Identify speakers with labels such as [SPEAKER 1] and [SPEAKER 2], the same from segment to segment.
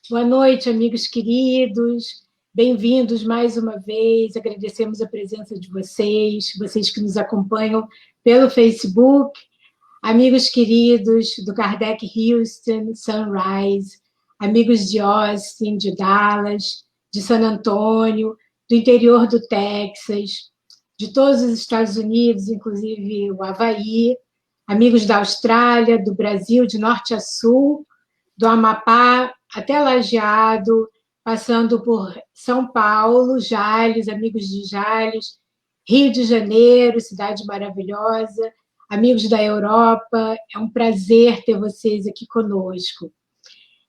[SPEAKER 1] Boa noite, amigos queridos. Bem-vindos mais uma vez. Agradecemos a presença de vocês que nos acompanham pelo Facebook. Amigos queridos do Kardec Houston, Sunrise, amigos de Austin, de Dallas, de San Antônio, do interior do Texas, de todos os Estados Unidos, inclusive o Havaí, amigos da Austrália, do Brasil, de norte a sul, do Amapá até Lajeado, passando por São Paulo, Jales, amigos de Jales, Rio de Janeiro, cidade maravilhosa, amigos da Europa, é um prazer ter vocês aqui conosco.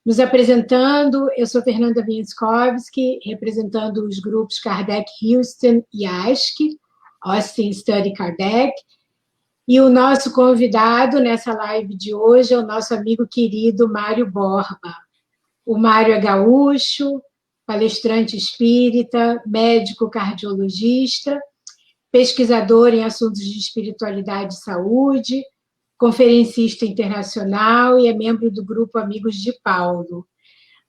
[SPEAKER 1] Nos apresentando, eu sou Fernanda Mięskowski, representando os grupos Kardec Houston e ASC, Austin Study Kardec, e o nosso convidado nessa live de hoje é o nosso amigo querido Mário Borba. O Mário é gaúcho, palestrante espírita, médico cardiologista, pesquisador em assuntos de espiritualidade e saúde, conferencista internacional e é membro do grupo Amigos de Paulo.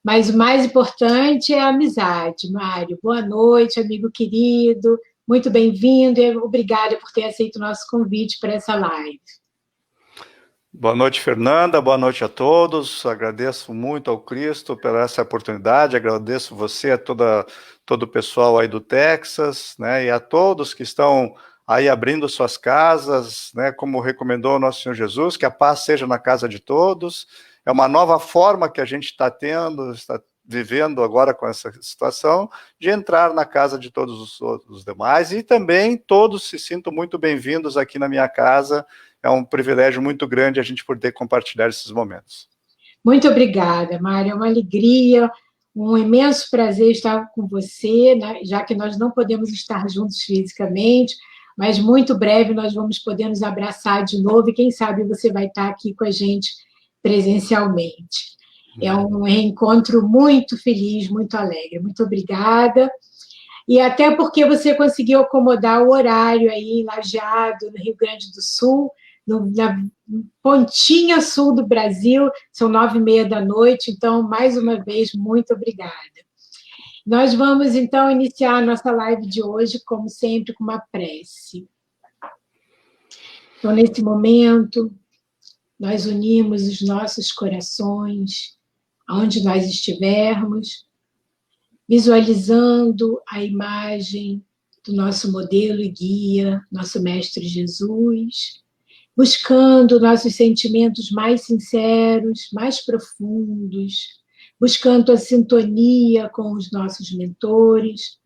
[SPEAKER 1] Mas o mais importante é a amizade, Mário. Boa noite, amigo querido. Muito bem-vindo e obrigada por ter aceito o nosso convite para essa live.
[SPEAKER 2] Boa noite, Fernanda. Boa noite a todos. Agradeço muito ao Cristo pela essa oportunidade. Agradeço você, a todo o pessoal aí do Texas, né, e a todos que estão aí abrindo suas casas, né, como recomendou o nosso Senhor Jesus, que a paz seja na casa de todos. É uma nova forma que a gente está vivendo agora com essa situação, de entrar na casa de todos os demais, e também todos se sintam muito bem-vindos aqui na minha casa. É um privilégio muito grande a gente poder compartilhar esses momentos.
[SPEAKER 1] Muito obrigada, Mário. É uma alegria, um imenso prazer estar com você, né? Já que nós não podemos estar juntos fisicamente, mas muito breve nós vamos poder nos abraçar de novo e quem sabe você vai estar aqui com a gente presencialmente. É um reencontro muito feliz, muito alegre. Muito obrigada. E até porque você conseguiu acomodar o horário aí em Lajeado, no Rio Grande do Sul, na pontinha sul do Brasil, são 9h30 da noite, então, mais uma vez, muito obrigada. Nós vamos, então, iniciar a nossa live de hoje, como sempre, com uma prece. Então, nesse momento, nós unimos os nossos corações, aonde nós estivermos, visualizando a imagem do nosso modelo e guia, nosso Mestre Jesus, buscando nossos sentimentos mais sinceros, mais profundos, buscando a sintonia com os nossos mentores,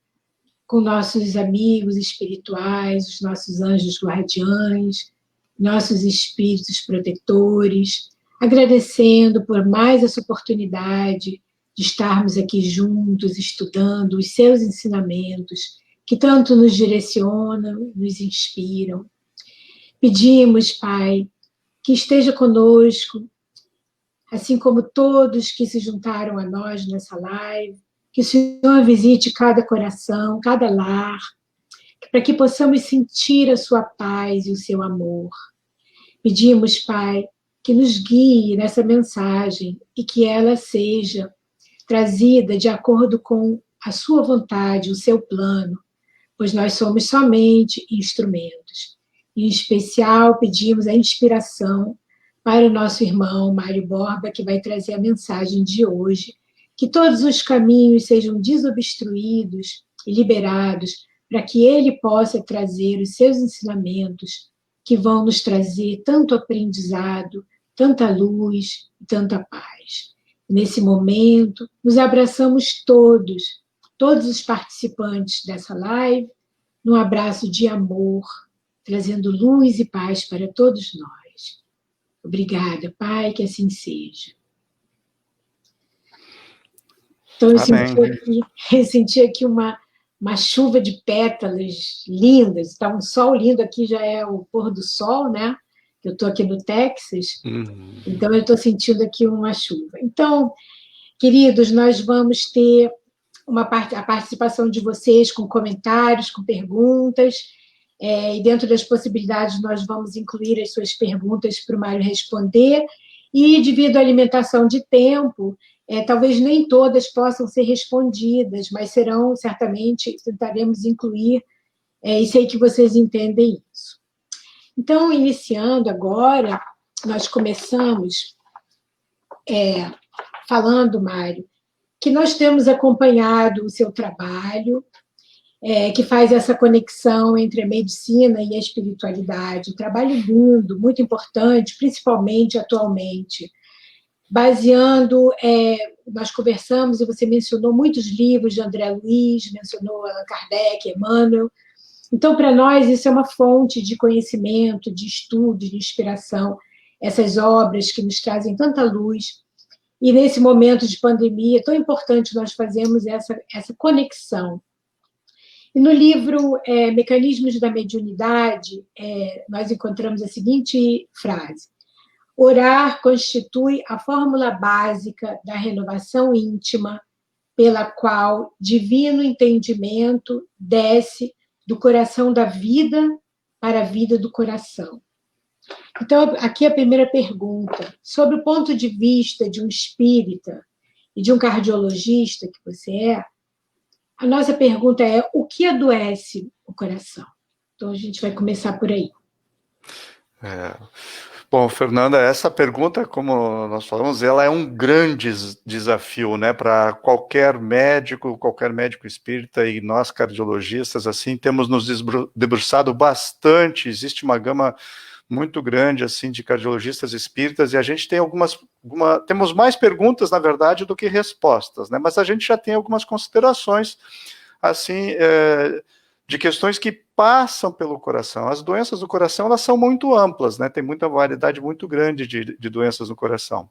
[SPEAKER 1] com nossos amigos espirituais, os nossos anjos guardiães, nossos espíritos protetores, agradecendo por mais essa oportunidade de estarmos aqui juntos, estudando os seus ensinamentos, que tanto nos direcionam, nos inspiram. Pedimos, Pai, que esteja conosco, assim como todos que se juntaram a nós nessa live, que o Senhor visite cada coração, cada lar, para que possamos sentir a sua paz e o seu amor. Pedimos, Pai, que nos guie nessa mensagem e que ela seja trazida de acordo com a sua vontade, o seu plano, pois nós somos somente instrumentos. Em especial, pedimos a inspiração para o nosso irmão Mário Borba, que vai trazer a mensagem de hoje, que todos os caminhos sejam desobstruídos e liberados, para que ele possa trazer os seus ensinamentos, que vão nos trazer tanto aprendizado, tanta luz e tanta paz. Nesse momento, nos abraçamos todos os participantes dessa live, num abraço de amor, trazendo luz e paz para todos nós. Obrigada, Pai, que assim seja. Então, eu senti aqui uma chuva de pétalas lindas. Está um sol lindo, aqui já é o pôr do sol, né? Eu estou aqui no Texas, então eu estou sentindo aqui uma chuva. Então, queridos, nós vamos ter a participação de vocês com comentários, com perguntas, e dentro das possibilidades nós vamos incluir as suas perguntas para o Mário responder, E, devido à limitação de tempo, talvez nem todas possam ser respondidas, mas serão, certamente, tentaremos incluir, e sei que vocês entendem isso. Então, iniciando agora, nós começamos falando, Mário, que nós temos acompanhado o seu trabalho, que faz essa conexão entre a medicina e a espiritualidade, um trabalho lindo, muito importante, principalmente atualmente, baseando, nós conversamos e você mencionou muitos livros de André Luiz, mencionou Allan Kardec, Emmanuel. Então, para nós, isso é uma fonte de conhecimento, de estudo, de inspiração, essas obras que nos trazem tanta luz. E nesse momento de pandemia, é tão importante nós fazermos essa conexão. E no livro Mecanismos da Mediunidade, nós encontramos a seguinte frase: orar constitui a fórmula básica da renovação íntima, pela qual divino entendimento desce do coração da vida para a vida do coração. Então, aqui a primeira pergunta. Sob o ponto de vista de um espírita e de um cardiologista que você a nossa pergunta é: o que adoece o coração? Então, a gente vai começar por aí.
[SPEAKER 2] Bom, Fernanda, essa pergunta, como nós falamos, ela é um grande desafio, né, para qualquer médico espírita, e nós cardiologistas, assim, temos nos debruçado bastante. Existe uma gama muito grande, assim, de cardiologistas espíritas, e a gente tem temos mais perguntas, na verdade, do que respostas, né, mas a gente já tem algumas considerações, assim, de questões que passam pelo coração. As doenças do coração, elas são muito amplas, né, tem muita variedade muito grande de doenças no coração.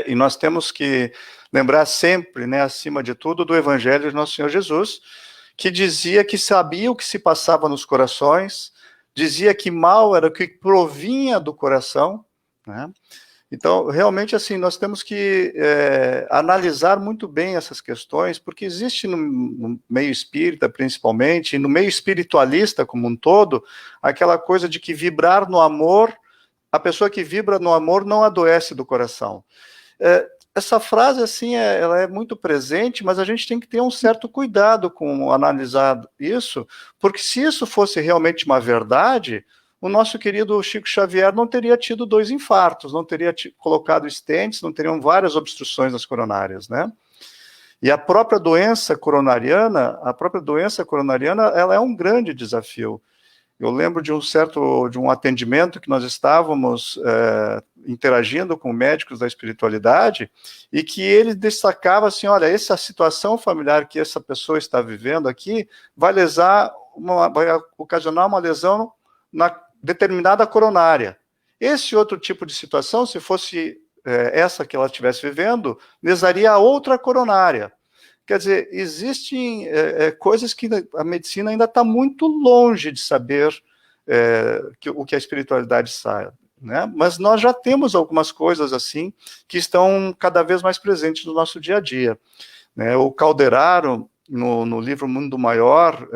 [SPEAKER 2] E nós temos que lembrar sempre, né, acima de tudo, do Evangelho de Nosso Senhor Jesus, que dizia que sabia o que se passava nos corações, dizia que mal era o que provinha do coração, né? Então, realmente, assim, nós temos que analisar muito bem essas questões, porque existe no meio espírita, principalmente, e no meio espiritualista como um todo, aquela coisa de que vibrar no amor, a pessoa que vibra no amor não adoece do coração. Essa frase, assim, ela é muito presente, mas a gente tem que ter um certo cuidado com analisar isso, porque se isso fosse realmente uma verdade, o nosso querido Chico Xavier não teria tido 2 infartos, não teria colocado stents, não teriam várias obstruções nas coronárias, né? E a própria doença coronariana, ela é um grande desafio. Eu lembro de um atendimento que nós estávamos interagindo com médicos da espiritualidade, e que ele destacava assim: olha, essa situação familiar que essa pessoa está vivendo aqui vai ocasionar uma lesão na determinada coronária. Esse outro tipo de situação, se fosse essa que ela estivesse vivendo, lesaria a outra coronária. Quer dizer, existem coisas que a medicina ainda está muito longe de saber o que a espiritualidade sabe, né? Mas nós já temos algumas coisas assim que estão cada vez mais presentes no nosso dia a dia, né? O Calderaro, no livro Mundo Maior,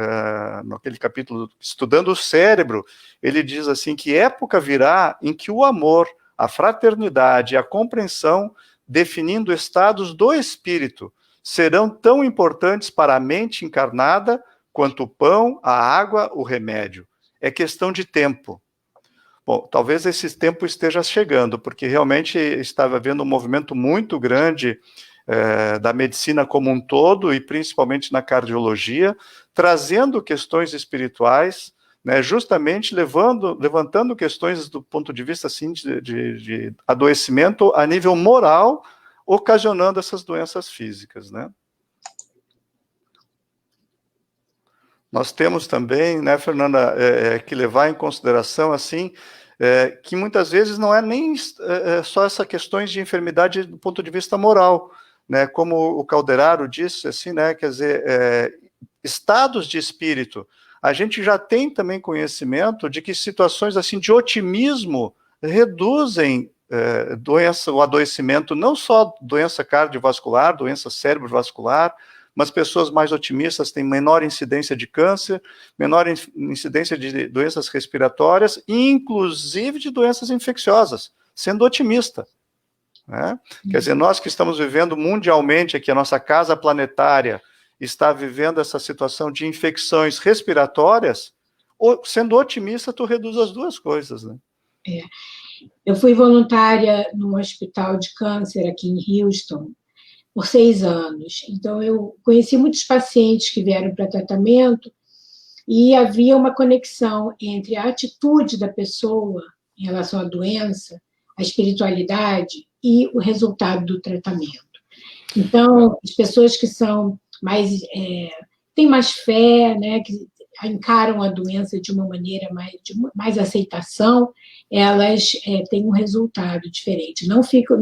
[SPEAKER 2] naquele capítulo Estudando o Cérebro, ele diz assim que época virá em que o amor, a fraternidade e a compreensão, definindo estados do espírito, serão tão importantes para a mente encarnada quanto o pão, a água, o remédio. É questão de tempo. Bom, talvez esse tempo esteja chegando, porque realmente estava havendo um movimento muito grande da medicina como um todo, e principalmente na cardiologia, trazendo questões espirituais, né, justamente levantando questões do ponto de vista assim, de adoecimento a nível moral, ocasionando essas doenças físicas, né? Nós temos também, né, Fernanda, que levar em consideração, assim, que muitas vezes não é nem só essas questões de enfermidade do ponto de vista moral, né, como o Calderaro disse, assim, né, quer dizer, estados de espírito. A gente já tem também conhecimento de que situações assim de otimismo reduzem o adoecimento, não só doença cardiovascular, doença cerebrovascular, mas pessoas mais otimistas têm menor incidência de câncer, menor incidência de doenças respiratórias, inclusive de doenças infecciosas. sendo otimista, né? Quer dizer, nós que estamos vivendo mundialmente aqui, a nossa casa planetária está vivendo essa situação de infecções respiratórias, sendo otimista, tu reduz as duas coisas, né?
[SPEAKER 1] É. Eu fui voluntária num hospital de câncer aqui em Houston por 6 anos. Então, eu conheci muitos pacientes que vieram para tratamento e havia uma conexão entre a atitude da pessoa em relação à doença, a espiritualidade e o resultado do tratamento. Então, as pessoas que são mais têm mais fé, né, que encaram a doença de uma maneira de mais aceitação, elas têm um resultado diferente. Não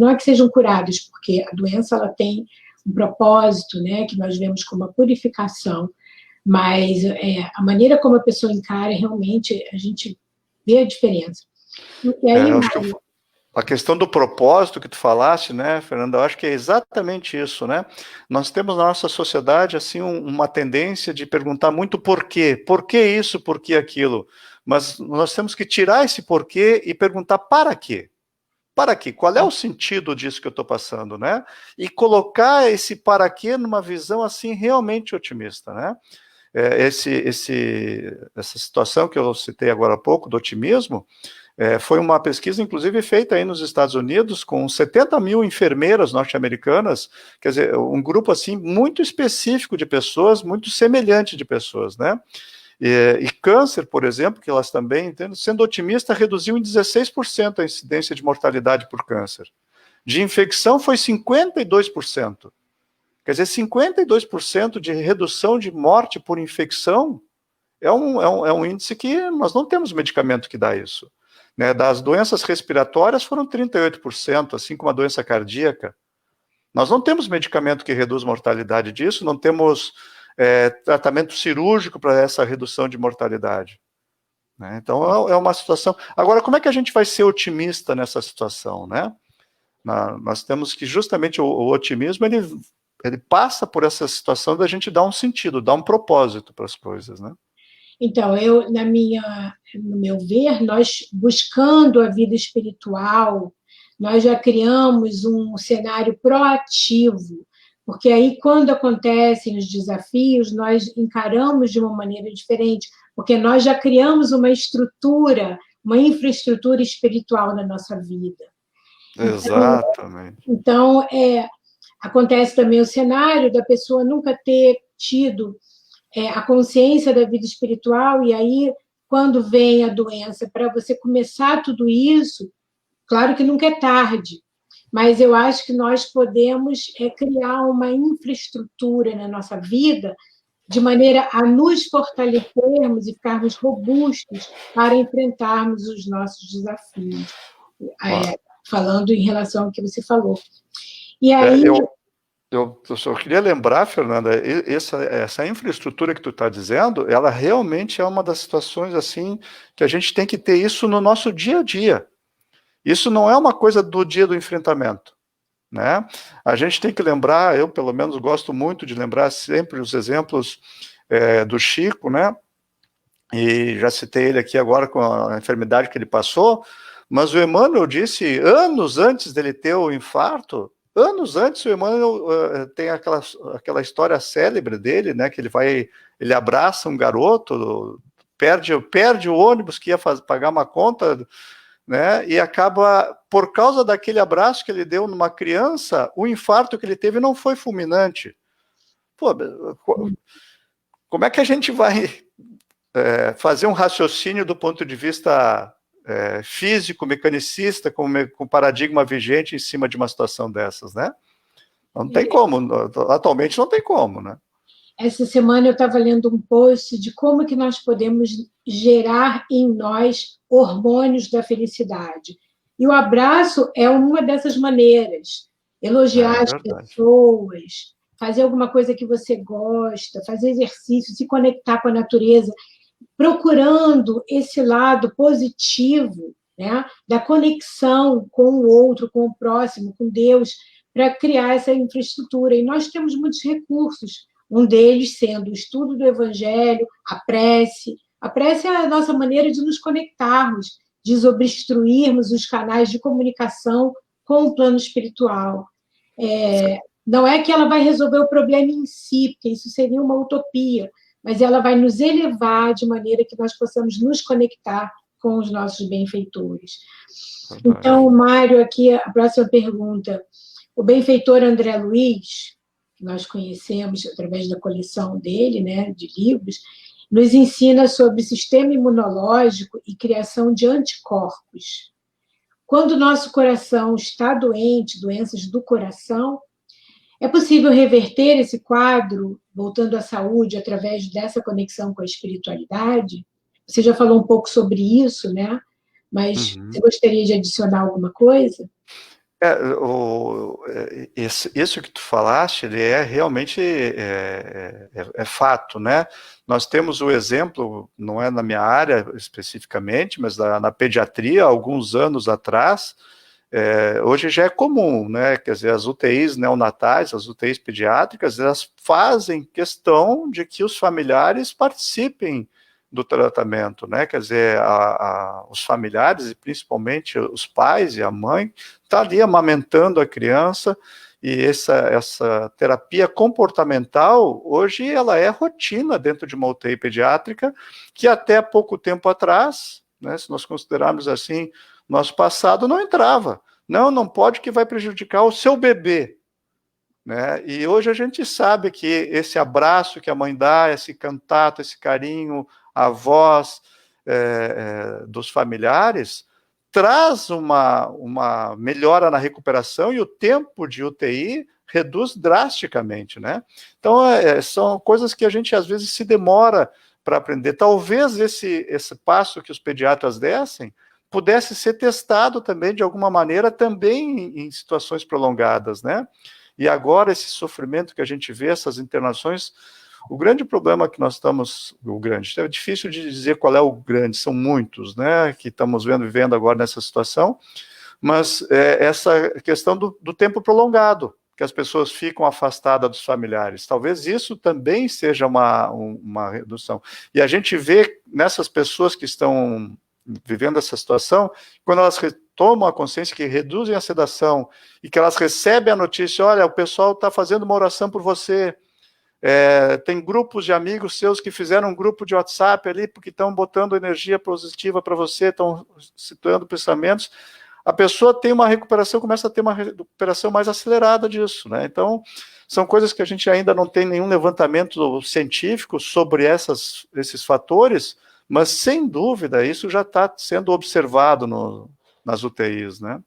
[SPEAKER 1] é que sejam curadas, porque a doença ela tem um propósito, né, que nós vemos como a purificação, mas a maneira como a pessoa encara, realmente, a gente vê a diferença. E aí,
[SPEAKER 2] eu acho que a questão do propósito que tu falaste, né, Fernanda, eu acho que é exatamente isso, né? Nós temos na nossa sociedade, assim, uma tendência de perguntar muito por quê isso, por que aquilo, mas nós temos que tirar esse porquê e perguntar para quê? Para quê? Qual é o sentido disso que eu estou passando, né? E colocar esse para quê numa visão, assim, realmente otimista, né? Essa situação que eu citei agora há pouco, do otimismo, foi uma pesquisa, inclusive, feita aí nos Estados Unidos, com 70 mil enfermeiras norte-americanas, quer dizer, um grupo, assim, muito específico de pessoas, muito semelhante de pessoas, né? E câncer, por exemplo, que elas também, sendo otimista, reduziu em 16% a incidência de mortalidade por câncer. De infecção foi 52%. Quer dizer, 52% de redução de morte por infecção é um índice que nós não temos medicamento que dá isso. Né? Das doenças respiratórias foram 38%, assim como a doença cardíaca. Nós não temos medicamento que reduz mortalidade disso, não temos tratamento cirúrgico para essa redução de mortalidade. Né? Então, é uma situação... Agora, como é que a gente vai ser otimista nessa situação, né? Nós temos que, justamente, o otimismo, ele passa por essa situação da gente dar um sentido, dar um propósito para as coisas, né?
[SPEAKER 1] Então, no meu ver, nós buscando a vida espiritual, nós já criamos um cenário proativo, porque aí, quando acontecem os desafios, nós encaramos de uma maneira diferente, porque nós já criamos uma uma infraestrutura espiritual na nossa vida.
[SPEAKER 2] Exatamente.
[SPEAKER 1] Então, acontece também o cenário da pessoa nunca ter tido a consciência da vida espiritual, e aí, quando vem a doença, para você começar tudo isso, claro que nunca é tarde, mas eu acho que nós podemos criar uma infraestrutura na nossa vida de maneira a nos fortalecermos e ficarmos robustos para enfrentarmos os nossos desafios. Falando em relação ao que você falou. E aí...
[SPEAKER 2] Eu só queria lembrar, Fernanda, essa infraestrutura que tu está dizendo, ela realmente é uma das situações, assim, que a gente tem que ter isso no nosso dia a dia. Isso não é uma coisa do dia do enfrentamento, né? A gente tem que lembrar, eu pelo menos gosto muito de lembrar sempre os exemplos do Chico, né? E já citei ele aqui agora com a enfermidade que ele passou, mas o Emmanuel disse, anos antes dele ter o infarto, anos antes, o Emmanuel tem aquela história célebre dele, né, que ele abraça um garoto, perde o ônibus que ia pagar uma conta, né, e acaba, por causa daquele abraço que ele deu numa criança, o infarto que ele teve não foi fulminante. Pô, como é que a gente vai fazer um raciocínio do ponto de vista físico, mecanicista, com paradigma vigente em cima de uma situação dessas, né? Não tem como, atualmente não tem como, né?
[SPEAKER 1] Essa semana eu estava lendo um post de como que nós podemos gerar em nós hormônios da felicidade. E o abraço é uma dessas maneiras. Elogiar as pessoas, fazer alguma coisa que você gosta, fazer exercício, se conectar com a natureza, procurando esse lado positivo, né, da conexão com o outro, com o próximo, com Deus, para criar essa infraestrutura. E nós temos muitos recursos, um deles sendo o estudo do Evangelho, a prece. A prece é a nossa maneira de nos conectarmos, desobstruirmos os canais de comunicação com o plano espiritual. Não é que ela vai resolver o problema em si, porque isso seria uma utopia, mas ela vai nos elevar de maneira que nós possamos nos conectar com os nossos benfeitores. Então, Mário, aqui a próxima pergunta. O benfeitor André Luiz, que nós conhecemos através da coleção dele, né, de livros, nos ensina sobre sistema imunológico e criação de anticorpos. Quando o nosso coração está doente, doenças do coração, é possível reverter esse quadro, voltando à saúde, através dessa conexão com a espiritualidade? Você já falou um pouco sobre isso, né? Mas você gostaria de adicionar alguma coisa?
[SPEAKER 2] Isso que tu falaste, ele é realmente fato, né? Nós temos o exemplo, não é na minha área especificamente, mas na pediatria, alguns anos atrás, hoje já é comum, né? Quer dizer, as UTIs neonatais, as UTIs pediátricas, elas fazem questão de que os familiares participem do tratamento, né? Quer dizer, os familiares, e principalmente os pais e a mãe, tá ali amamentando a criança, e essa terapia comportamental, hoje, ela é rotina dentro de uma UTI pediátrica, que até pouco tempo atrás, né, se nós considerarmos assim, nosso passado, não entrava. Não pode, que vai prejudicar o seu bebê. Né? E hoje a gente sabe que esse abraço que a mãe dá, esse contato, esse carinho, a voz dos familiares, traz uma melhora na recuperação, e o tempo de UTI reduz drasticamente, né? Então, são coisas que a gente às vezes se demora para aprender. Talvez esse passo que os pediatras dessem pudesse ser testado também de alguma maneira, também em situações prolongadas, né? E agora esse sofrimento que a gente vê, essas internações, o grande problema que nós estamos, é difícil de dizer qual é o grande, são muitos, né, que estamos vivendo agora nessa situação, mas essa questão do tempo prolongado, que as pessoas ficam afastadas dos familiares, talvez isso também seja uma redução. E a gente vê nessas pessoas que estão vivendo essa situação, quando elas tomam a consciência, que reduzem a sedação, e que elas recebem a notícia, olha, o pessoal está fazendo uma oração por você, tem grupos de amigos seus que fizeram um grupo de WhatsApp ali, porque estão botando energia positiva para você, estão citando pensamentos, a pessoa tem uma recuperação, começa a ter uma recuperação mais acelerada disso, né? Então, são coisas que a gente ainda não tem nenhum levantamento científico sobre esses fatores, mas, sem dúvida, isso já está sendo observado nas UTIs, né?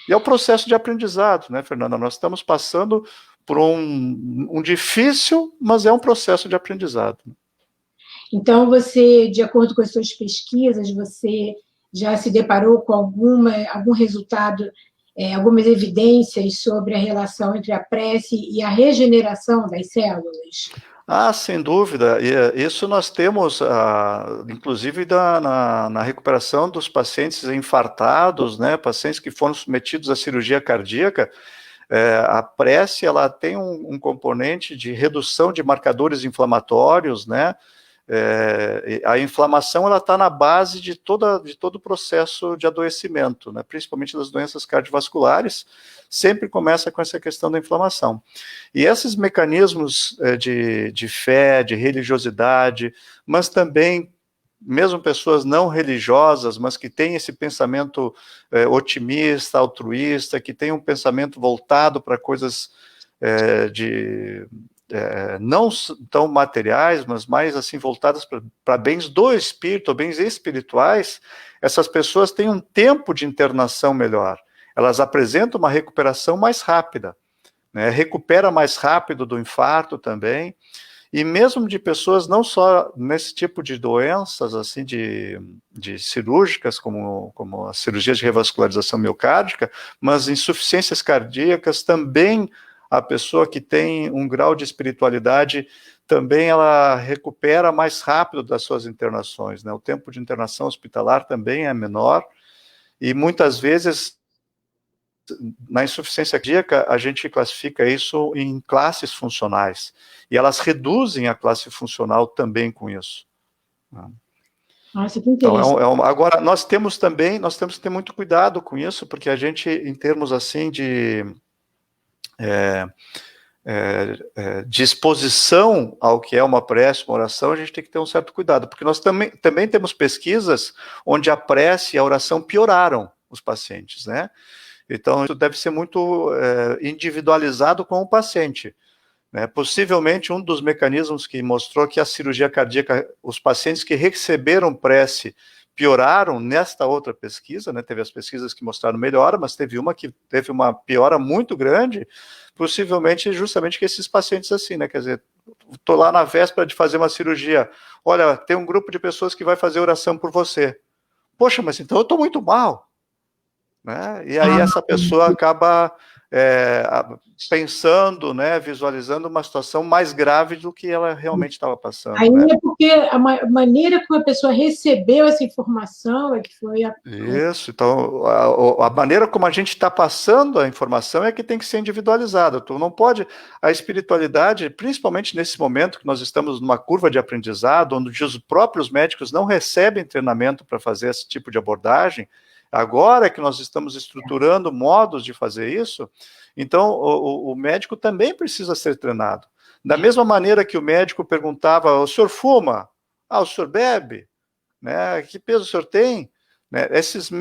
[SPEAKER 2] E é o processo de aprendizado, né, Fernanda? Nós estamos passando por um difícil, mas é um processo de aprendizado.
[SPEAKER 1] Então, você, de acordo com as suas pesquisas, você já se deparou com algum resultado, algumas evidências sobre a relação entre a prece e a regeneração das células?
[SPEAKER 2] Sem dúvida. Isso nós temos, inclusive, na recuperação dos pacientes infartados, né, pacientes que foram submetidos à cirurgia cardíaca. A prece, ela tem um componente de redução de marcadores inflamatórios, né? A inflamação, ela está na base de todo o processo de adoecimento, né? Principalmente das doenças cardiovasculares, sempre começa com essa questão da inflamação. E esses mecanismos de fé, de religiosidade, mas também mesmo pessoas não religiosas, mas que têm esse pensamento otimista, altruísta, que têm um pensamento voltado para coisas não tão materiais, mas mais assim voltadas para bens do espírito, bens espirituais, essas pessoas têm um tempo de internação melhor. Elas apresentam uma recuperação mais rápida, né? Recupera mais rápido do infarto também. E mesmo de pessoas não só nesse tipo de doenças, assim, de cirúrgicas, como a cirurgia de revascularização miocárdica, mas insuficiências cardíacas também, a pessoa que tem um grau de espiritualidade, também ela recupera mais rápido das suas internações, né? O tempo de internação hospitalar também é menor, e muitas vezes na insuficiência cardíaca, a gente classifica isso em classes funcionais, e elas reduzem a classe funcional também com isso.
[SPEAKER 1] Nossa, que
[SPEAKER 2] Então,
[SPEAKER 1] interessante.
[SPEAKER 2] agora, nós temos que ter muito cuidado com isso, porque a gente, em termos assim de exposição ao que é uma prece, uma oração, a gente tem que ter um certo cuidado, porque nós também temos pesquisas onde a prece e a oração pioraram os pacientes, né? Então, isso deve ser muito individualizado com o paciente. Né? Possivelmente, um dos mecanismos que mostrou que a cirurgia cardíaca, os pacientes que receberam prece pioraram nesta outra pesquisa, né? Teve as pesquisas que mostraram melhora, mas teve uma que teve uma piora muito grande, possivelmente justamente que esses pacientes assim, né? Quer dizer, estou lá na véspera de fazer uma cirurgia, olha, tem um grupo de pessoas que vai fazer oração por você. Poxa, mas então eu estou muito mal. Né? E aí essa pessoa acaba pensando, né, visualizando uma situação mais grave do que ela realmente estava
[SPEAKER 1] Aí
[SPEAKER 2] passando, né?
[SPEAKER 1] é porque a maneira como a pessoa recebeu essa informação é que foi a...
[SPEAKER 2] Isso, então a maneira como a gente está passando a informação é que tem que ser individualizada. Tu não pode, a espiritualidade, principalmente nesse momento que nós estamos numa curva de aprendizado, onde os próprios médicos não recebem treinamento para fazer esse tipo de abordagem, agora é que nós estamos estruturando modos de fazer isso, então o médico também precisa ser treinado. Da mesma maneira que o médico perguntava, o senhor fuma? Ah, o senhor bebe? Né? Que peso o senhor tem? Né? Esse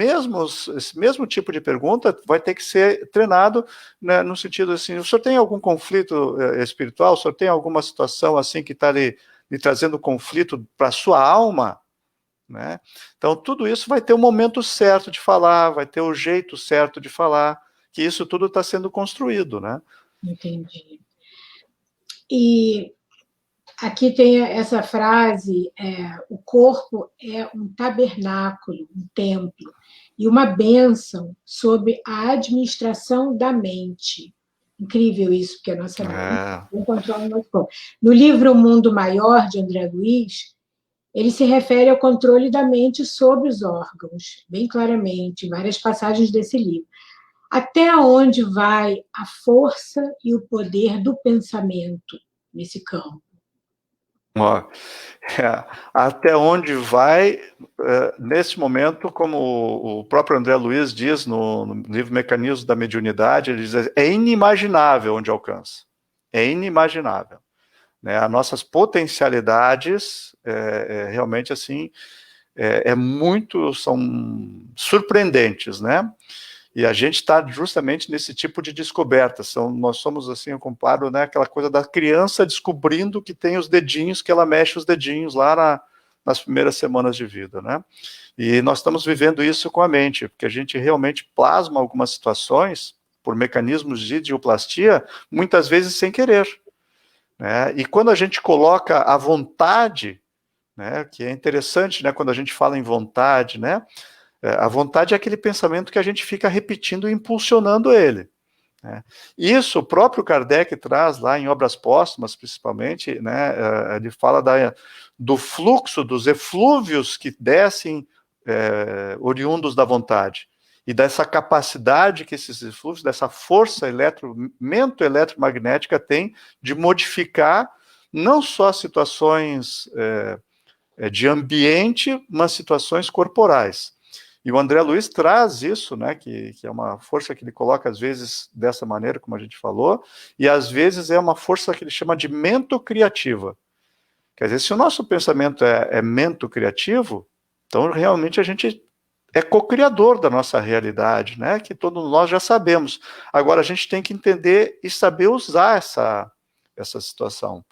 [SPEAKER 2] mesmo tipo de pergunta vai ter que ser treinado, né, no sentido assim, o senhor tem algum conflito espiritual? O senhor tem alguma situação assim que está lhe trazendo conflito para a sua alma? Né? Então, tudo isso vai ter o momento certo de falar, vai ter o jeito certo de falar, que isso tudo está sendo construído, né?
[SPEAKER 1] Entendi. E aqui tem essa frase, o corpo é um tabernáculo, um templo, e uma bênção sob a administração da mente. Incrível isso, porque a nossa mente não controla o nosso corpo. No livro O Mundo Maior, de André Luiz, ele se refere ao controle da mente sobre os órgãos, bem claramente, em várias passagens desse livro. Até onde vai a força e o poder do pensamento nesse campo?
[SPEAKER 2] Ó, até onde vai, nesse momento, como o próprio André Luiz diz no livro Mecanismos da Mediunidade, ele diz, é inimaginável onde alcança. É inimaginável. Né? As nossas potencialidades, realmente assim, são surpreendentes, né? E a gente está justamente nesse tipo de descoberta. Nós somos, assim, eu comparo, né, aquela coisa da criança descobrindo que tem os dedinhos, que ela mexe os dedinhos lá nas primeiras semanas de vida, né? E nós estamos vivendo isso com a mente, porque a gente realmente plasma algumas situações por mecanismos de idioplastia, muitas vezes sem querer. Né? E quando a gente coloca a vontade, né, que é interessante, né, quando a gente fala em vontade, né? A vontade é aquele pensamento que a gente fica repetindo e impulsionando ele. Né? Isso o próprio Kardec traz lá em Obras Póstumas, principalmente, né? Ele fala do fluxo, dos eflúvios que descem oriundos da vontade. E dessa capacidade que esses eflúvios, dessa força eletromagnética tem de modificar não só situações de ambiente, mas situações corporais. E o André Luiz traz isso, né, que é uma força que ele coloca, às vezes, dessa maneira, como a gente falou, e às vezes é uma força que ele chama de mento criativa. Quer dizer, se o nosso pensamento é mento criativo, então realmente a gente é co-criador da nossa realidade, né, que todos nós já sabemos. Agora, a gente tem que entender e saber usar essa situação.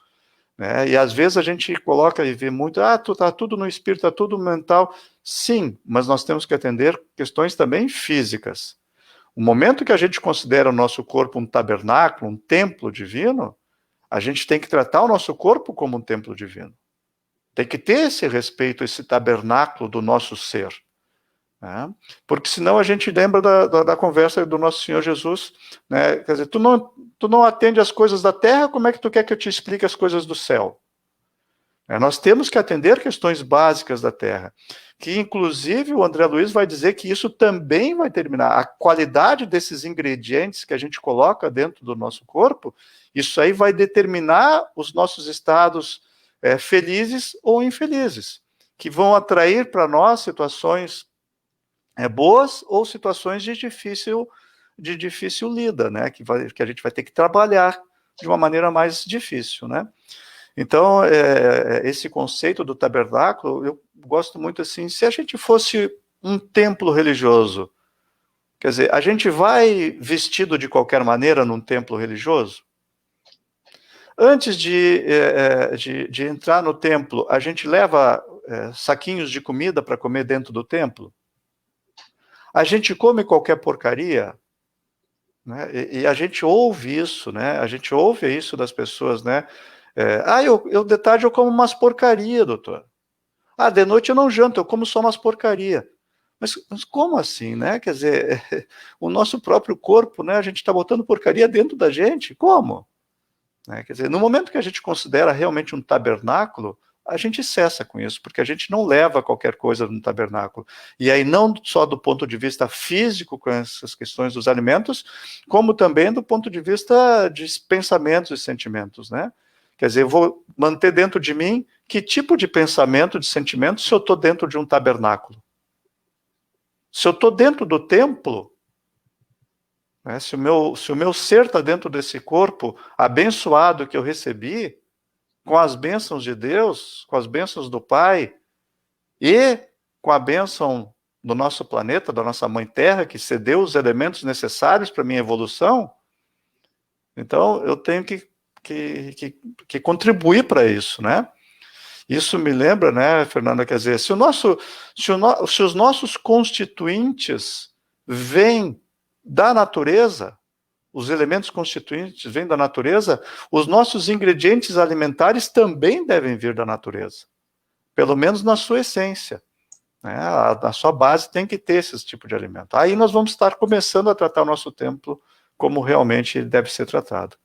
[SPEAKER 2] Né? E às vezes a gente coloca e vê muito, tá tudo no espírito, tá tudo mental. Sim, mas nós temos que atender questões também físicas. O momento que a gente considera o nosso corpo um tabernáculo, um templo divino, a gente tem que tratar o nosso corpo como um templo divino. Tem que ter esse respeito, esse tabernáculo do nosso ser. Né? Porque senão a gente lembra da conversa do nosso Senhor Jesus, né? Quer dizer, tu não atende as coisas da terra, como é que tu quer que eu te explique as coisas do céu? Nós temos que atender questões básicas da terra, que inclusive o André Luiz vai dizer que isso também vai terminar. A qualidade desses ingredientes que a gente coloca dentro do nosso corpo, isso aí vai determinar os nossos estados felizes ou infelizes. que vão atrair para nós situações boas ou situações de difícil lida, né? Que a gente vai ter que trabalhar de uma maneira mais difícil, né? Então, esse conceito do tabernáculo, eu gosto muito assim, se a gente fosse um templo religioso, quer dizer, a gente vai vestido de qualquer maneira num templo religioso? Antes de entrar no templo, a gente leva saquinhos de comida para comer dentro do templo? A gente come qualquer porcaria? Né? E a gente ouve isso, né? A gente ouve isso das pessoas, né? De tarde eu como umas porcaria, doutor. De noite eu não janto, eu como só umas porcaria. Mas como assim, né? Quer dizer, o nosso próprio corpo, né? A gente está botando porcaria dentro da gente? Como? Né? Quer dizer, no momento que a gente considera realmente um tabernáculo, a gente cessa com isso, porque a gente não leva qualquer coisa no tabernáculo. E aí não só do ponto de vista físico, com essas questões dos alimentos, como também do ponto de vista de pensamentos e sentimentos, né? Quer dizer, eu vou manter dentro de mim que tipo de pensamento, de sentimento, se eu estou dentro de um tabernáculo. Se eu estou dentro do templo, né, se o meu ser está dentro desse corpo abençoado que eu recebi, com as bênçãos de Deus, com as bênçãos do Pai, e com a bênção do nosso planeta, da nossa Mãe Terra, que cedeu os elementos necessários para a minha evolução, então eu tenho que contribuir para isso, né? Isso me lembra, né, Fernanda, quer dizer, se os nossos constituintes vêm da natureza, os elementos constituintes vêm da natureza, os nossos ingredientes alimentares também devem vir da natureza, pelo menos na sua essência. Né? A sua base tem que ter esse tipo de alimento. Aí nós vamos estar começando a tratar o nosso templo como realmente ele deve ser tratado.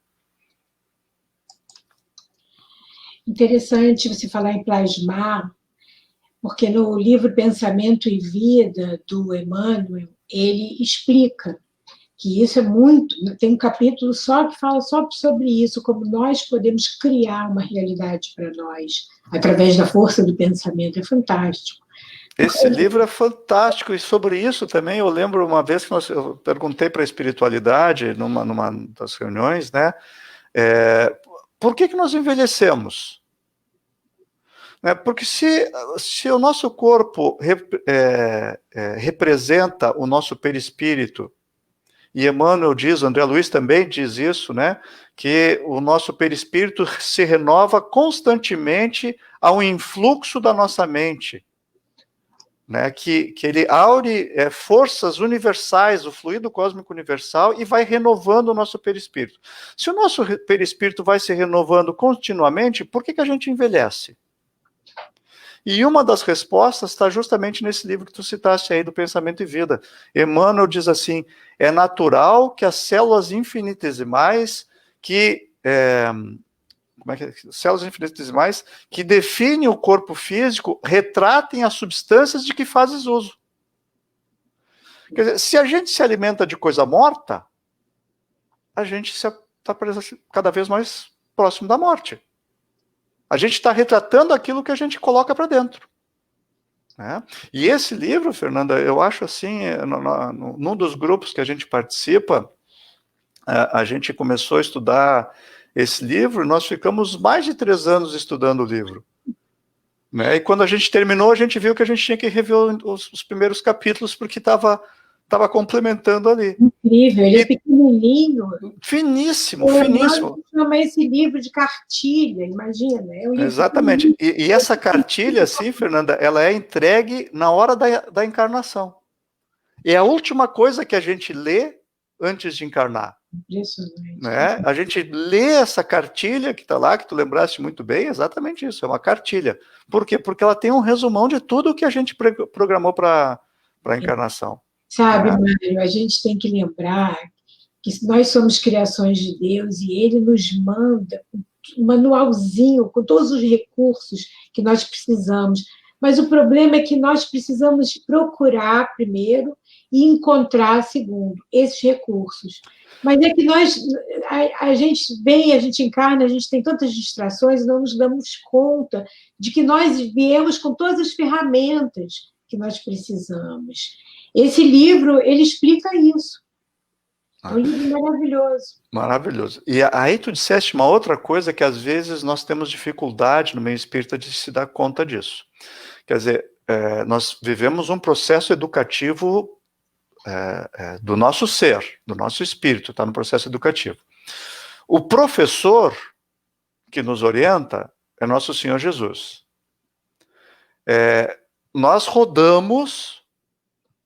[SPEAKER 1] Interessante você falar em plasmar, porque no livro Pensamento e Vida, do Emmanuel, ele explica que isso é muito... Tem um capítulo só que fala só sobre isso, como nós podemos criar uma realidade para nós, através da força do pensamento. É fantástico.
[SPEAKER 2] Esse livro é fantástico, e sobre isso também eu lembro uma vez que eu perguntei para a espiritualidade, numa das reuniões, né, por que nós envelhecemos? Porque se o nosso corpo representa o nosso perispírito, e Emmanuel diz, André Luiz também diz isso, né, que o nosso perispírito se renova constantemente ao influxo da nossa mente, né, que ele aure forças universais, o fluido cósmico universal, e vai renovando o nosso perispírito. Se o nosso perispírito vai se renovando continuamente, por que a gente envelhece? E uma das respostas está justamente nesse livro que tu citaste aí, do Pensamento e Vida. Emmanuel diz assim, é natural que as células infinitesimais células infinitesimais que definem o corpo físico retratem as substâncias de que fazes uso. Quer dizer, se a gente se alimenta de coisa morta, a gente está cada vez mais próximo da morte. A gente está retratando aquilo que a gente coloca para dentro. Né? E esse livro, Fernanda, eu acho assim, num dos grupos que a gente participa, a gente começou a estudar esse livro, nós ficamos mais de 3 anos estudando o livro. Né? E quando a gente terminou, a gente viu que a gente tinha que rever os primeiros capítulos, porque estava complementando ali.
[SPEAKER 1] Incrível, ele é pequenininho.
[SPEAKER 2] Finíssimo, finíssimo.
[SPEAKER 1] Chama esse livro de cartilha, imagina. É um livro.
[SPEAKER 2] Exatamente. E essa cartilha, assim, Fernanda, ela é entregue na hora da encarnação. É a última coisa que a gente lê antes de encarnar.
[SPEAKER 1] Impressionante.
[SPEAKER 2] Né? A gente lê essa cartilha que está lá, que tu lembraste muito bem, exatamente isso, é uma cartilha. Por quê? Porque ela tem um resumão de tudo o que a gente programou para a encarnação.
[SPEAKER 1] Sabe, Mário, a gente tem que lembrar que nós somos criações de Deus e Ele nos manda um manualzinho com todos os recursos que nós precisamos. Mas o problema é que nós precisamos procurar primeiro e encontrar, segundo, esses recursos. Mas é que a gente vem, a gente encarna, a gente tem tantas distrações, não nos damos conta de que nós viemos com todas as ferramentas que nós precisamos. Esse livro, ele explica isso. É um livro maravilhoso.
[SPEAKER 2] Maravilhoso. E aí tu disseste uma outra coisa que às vezes nós temos dificuldade no meio espírita de se dar conta disso. Quer dizer, nós vivemos um processo educativo do nosso ser, do nosso espírito, está no processo educativo. O professor que nos orienta é nosso Senhor Jesus. Nós rodamos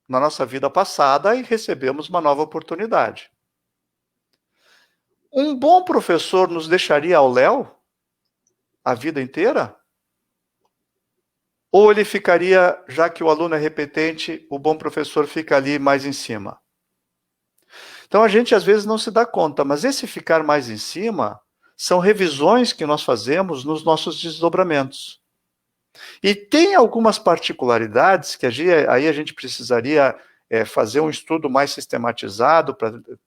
[SPEAKER 2] na nossa vida passada e recebemos uma nova oportunidade. Um bom professor nos deixaria ao léu a vida inteira? Ou ele ficaria, já que o aluno é repetente, o bom professor fica ali mais em cima? Então a gente às vezes não se dá conta, mas esse ficar mais em cima são revisões que nós fazemos nos nossos desdobramentos. E tem algumas particularidades que aí a gente precisaria fazer um estudo mais sistematizado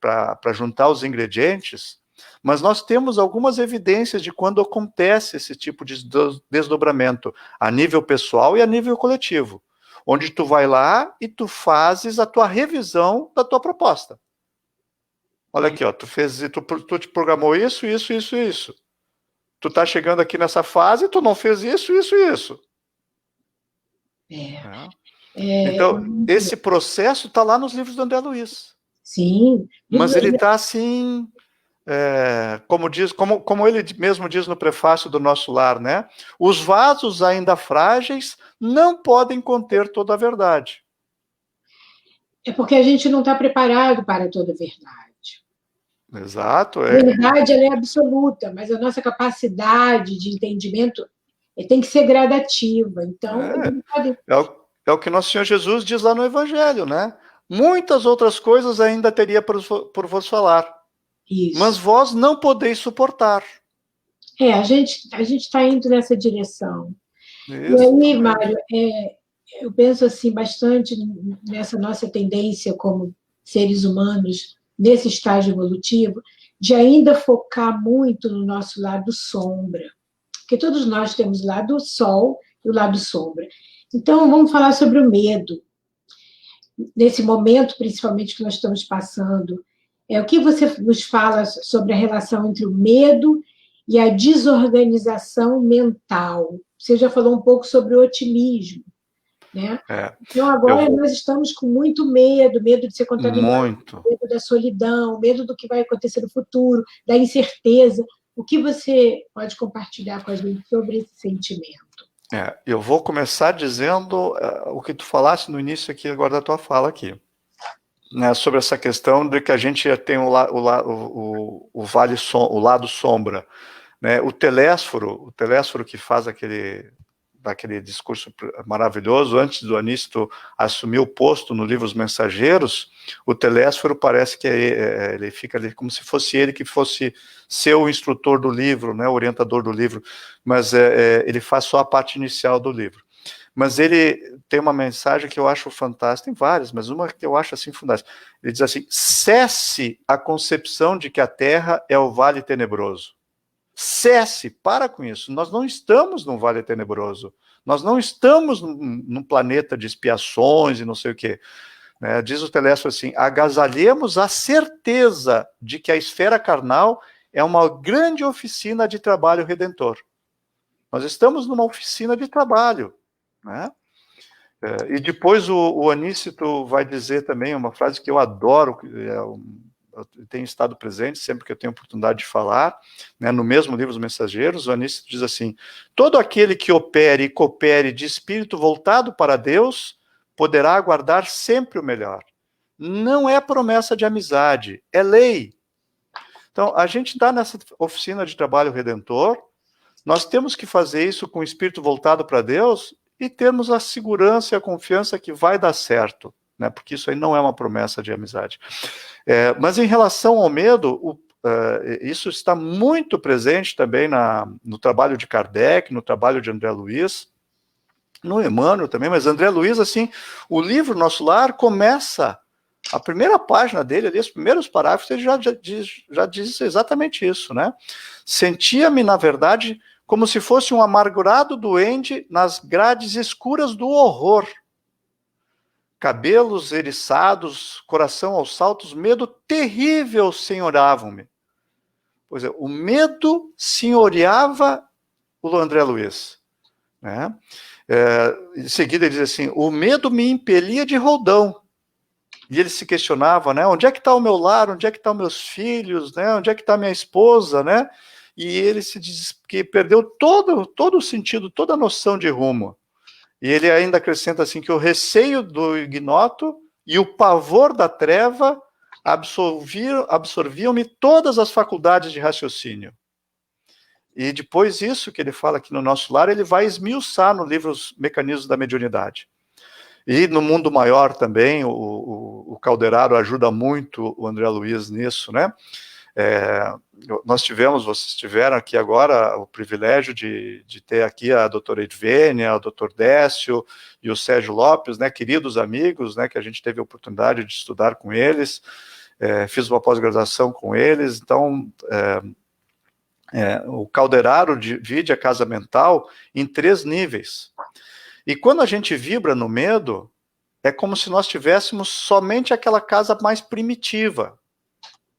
[SPEAKER 2] para juntar os ingredientes, mas nós temos algumas evidências de quando acontece esse tipo de desdobramento a nível pessoal e a nível coletivo, onde tu vai lá e tu fazes a tua revisão da tua proposta. Olha aqui, ó, tu te programou isso. Tu tá chegando aqui nessa fase, tu não fez isso. Então, esse processo está lá nos livros do André Luiz.
[SPEAKER 1] Sim.
[SPEAKER 2] Mas ele está assim, como ele mesmo diz no prefácio do Nosso Lar, né? Os vasos ainda frágeis não podem conter toda a verdade.
[SPEAKER 1] É porque a gente não está preparado para toda a verdade.
[SPEAKER 2] Exato.
[SPEAKER 1] A verdade ela é absoluta, mas a nossa capacidade de entendimento tem que ser gradativa. Então,
[SPEAKER 2] é o que nosso Senhor Jesus diz lá no Evangelho, né? Muitas outras coisas ainda teria por vos falar, mas vós não podeis suportar.
[SPEAKER 1] A gente está indo nessa direção. Isso, e aí, Mário, eu penso assim bastante nessa nossa tendência como seres humanos, nesse estágio evolutivo, de ainda focar muito no nosso lado sombra. Porque todos nós temos o lado sol e o lado sombra. Então, vamos falar sobre o medo. Nesse momento, principalmente, que nós estamos passando, o que você nos fala sobre a relação entre o medo e a desorganização mental? Você já falou um pouco sobre o otimismo, né? Então, agora nós estamos com muito medo de ser contaminado, medo da solidão, medo do que vai acontecer no futuro, da incerteza. O que você pode compartilhar com a gente sobre esse sentimento?
[SPEAKER 2] Eu vou começar dizendo o que tu falaste no início aqui, agora da tua fala aqui, né, sobre essa questão de que a gente tem o lado sombra, né, o telésforo que faz aquele discurso maravilhoso, antes do Anísio assumir o posto no livro Os Mensageiros, o telésforo parece que ele fica ali como se fosse ele que fosse ser o instrutor do livro, né, o orientador do livro, mas ele faz só a parte inicial do livro. Mas ele tem uma mensagem que eu acho fantástica, tem várias, mas uma que eu acho assim fantástica. Ele diz assim: cesse a concepção de que a Terra é o vale tenebroso. Cesse, para com isso. Nós não estamos num vale tenebroso. Nós não estamos num planeta de expiações e não sei o quê. Né? Diz o telésforo assim: agasalhemos a certeza de que a esfera carnal é uma grande oficina de trabalho redentor. Nós estamos numa oficina de trabalho. Né? E depois o Anísio vai dizer também uma frase que eu adoro, eu tenho estado presente sempre que eu tenho oportunidade de falar, né, no mesmo livro Os Mensageiros, o Anísio diz assim: todo aquele que opere e coopere de espírito voltado para Deus poderá aguardar sempre o melhor. Não é promessa de amizade, é lei. Então, a gente está nessa oficina de trabalho redentor, nós temos que fazer isso com o espírito voltado para Deus e termos a segurança e a confiança que vai dar certo, né, porque isso aí não é uma promessa de amizade. Mas em relação ao medo, isso está muito presente também no trabalho de Kardec, no trabalho de André Luiz, no Emmanuel também, mas André Luiz, assim, o livro Nosso Lar começa A primeira página dele, ali, os primeiros parágrafos, ele já diz exatamente isso, né? Sentia-me, na verdade, como se fosse um amargurado duende nas grades escuras do horror. Cabelos eriçados, coração aos saltos, medo terrível senhoreavam-me. Pois é, o medo senhoreava o André Luiz, né? Em seguida ele diz assim, o medo me impelia de roldão. E ele se questionava, né? Onde é que está o meu lar? Onde é que estão meus filhos? Né? Onde é que está minha esposa? Né? E ele se diz que perdeu todo o sentido, toda a noção de rumo. E ele ainda acrescenta assim que o receio do ignoto e o pavor da treva absorviam-me todas as faculdades de raciocínio. E depois isso que ele fala aqui no Nosso Lar, ele vai esmiuçar no livro Os Mecanismos da Mediunidade. E no Mundo Maior também, o Calderaro ajuda muito o André Luiz nisso, né? Vocês tiveram aqui agora o privilégio de ter aqui a doutora Edvênia, o doutor Décio e o Sérgio Lopes, né, queridos amigos, né, que a gente teve a oportunidade de estudar com eles, fiz uma pós-graduação com eles, então o Calderaro divide a casa mental em 3 níveis. E quando a gente vibra no medo, é como se nós tivéssemos somente aquela casa mais primitiva,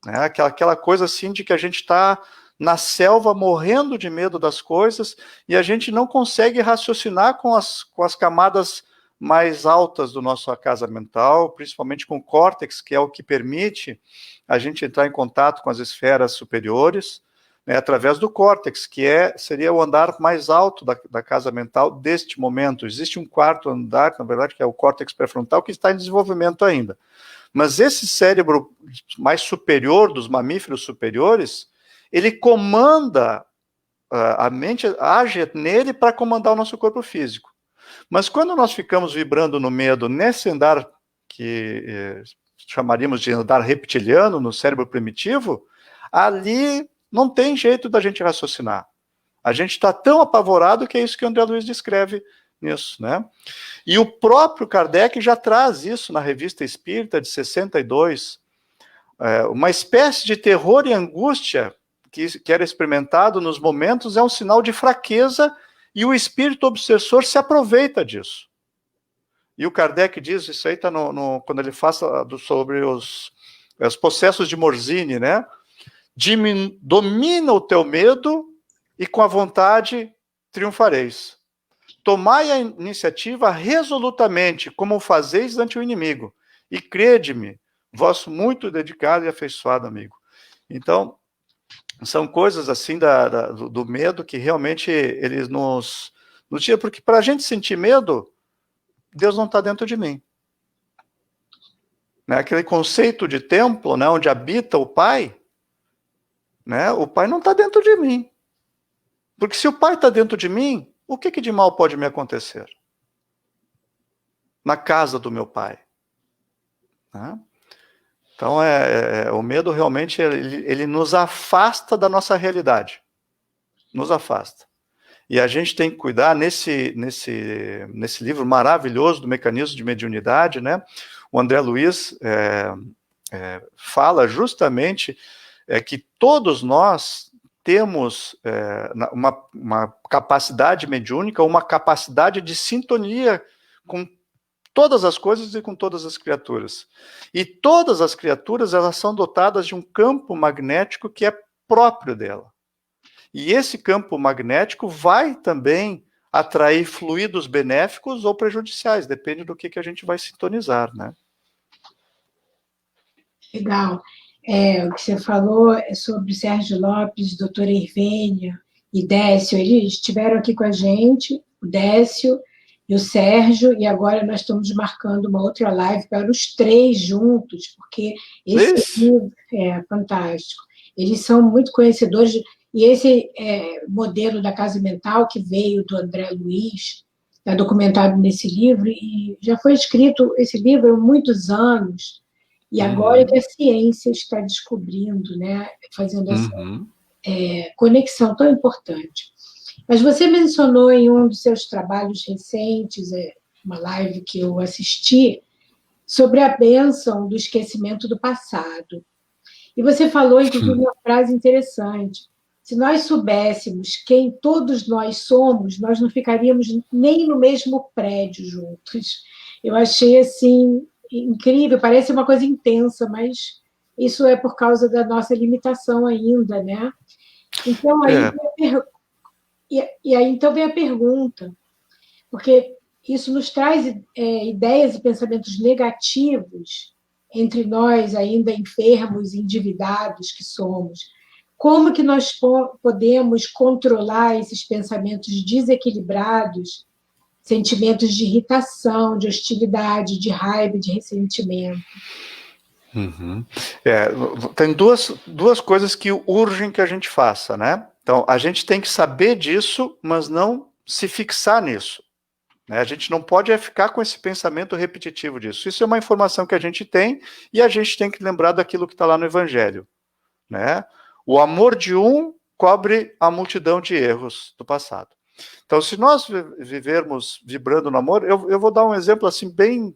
[SPEAKER 2] né? Aquela coisa assim de que a gente está na selva morrendo de medo das coisas e a gente não consegue raciocinar com as camadas mais altas do nossa casa mental, principalmente com o córtex, que é o que permite a gente entrar em contato com as esferas superiores, né, através do córtex, que seria o andar mais alto da casa mental deste momento. Existe um 4º andar, na verdade, que é o córtex pré-frontal, que está em desenvolvimento ainda. Mas esse cérebro mais superior, dos mamíferos superiores, ele comanda, a mente age nele para comandar o nosso corpo físico. Mas quando nós ficamos vibrando no medo, nesse andar que chamaríamos de andar reptiliano, no cérebro primitivo, ali não tem jeito da gente raciocinar. A gente está tão apavorado que é isso que o André Luiz descreve nisso, né? E o próprio Kardec já traz isso na Revista Espírita de 62, uma espécie de terror e angústia que era experimentado nos momentos é um sinal de fraqueza e o espírito obsessor se aproveita disso. E o Kardec diz, isso aí está quando ele fala sobre os processos de Morzine, né? Domina o teu medo e com a vontade triunfareis. Tomai a iniciativa resolutamente, como fazeis ante o inimigo, e crede-me, vosso muito dedicado e afeiçoado amigo. Então, são coisas assim do medo que realmente eles nos tiram, porque para a gente sentir medo, Deus não está dentro de mim. Né? Aquele conceito de templo, né, onde habita o Pai, né, o Pai não está dentro de mim. Porque se o Pai está dentro de mim, o que de mal pode me acontecer? Na casa do meu Pai. Né? Então, o medo realmente, ele nos afasta da nossa realidade. Nos afasta. E a gente tem que cuidar, nesse livro maravilhoso do Mecanismo de Mediunidade, né? O André Luiz fala justamente que todos nós temos uma capacidade mediúnica, uma capacidade de sintonia com todas as coisas e com todas as criaturas. E todas as criaturas, elas são dotadas de um campo magnético que é próprio dela. E esse campo magnético vai também atrair fluidos benéficos ou prejudiciais, depende do que a gente vai sintonizar, né?
[SPEAKER 1] Legal. O que você falou é sobre Sérgio Lopes, doutora Irvênia e Décio. Eles estiveram aqui com a gente, o Décio e o Sérgio, e agora nós estamos marcando uma outra live para os 3 juntos, porque esse livro é fantástico. Eles são muito conhecedores, e esse modelo da casa mental que veio do André Luiz, está documentado nesse livro, e já foi escrito esse livro há muitos anos, e agora que a ciência está descobrindo, né, fazendo essa conexão tão importante. Mas você mencionou em um dos seus trabalhos recentes, uma live que eu assisti, sobre a bênção do esquecimento do passado. E você falou, inclusive, uma frase interessante. Se nós soubéssemos quem todos nós somos, nós não ficaríamos nem no mesmo prédio juntos. Eu achei, assim, incrível, parece uma coisa intensa, mas isso é por causa da nossa limitação ainda, né? Então, então vem a pergunta, porque isso nos traz ideias e pensamentos negativos entre nós, ainda enfermos, endividados que somos. Como que nós podemos controlar esses pensamentos desequilibrados, sentimentos de irritação, de hostilidade, de raiva, de ressentimento?
[SPEAKER 2] Uhum. Tem duas coisas que urgem que a gente faça, né? Então, a gente tem que saber disso, mas não se fixar nisso. Né? A gente não pode ficar com esse pensamento repetitivo disso. Isso é uma informação que a gente tem e a gente tem que lembrar daquilo que está lá no Evangelho. Né? O amor de um cobre a multidão de erros do passado. Então, se nós vivermos vibrando no amor, eu vou dar um exemplo assim bem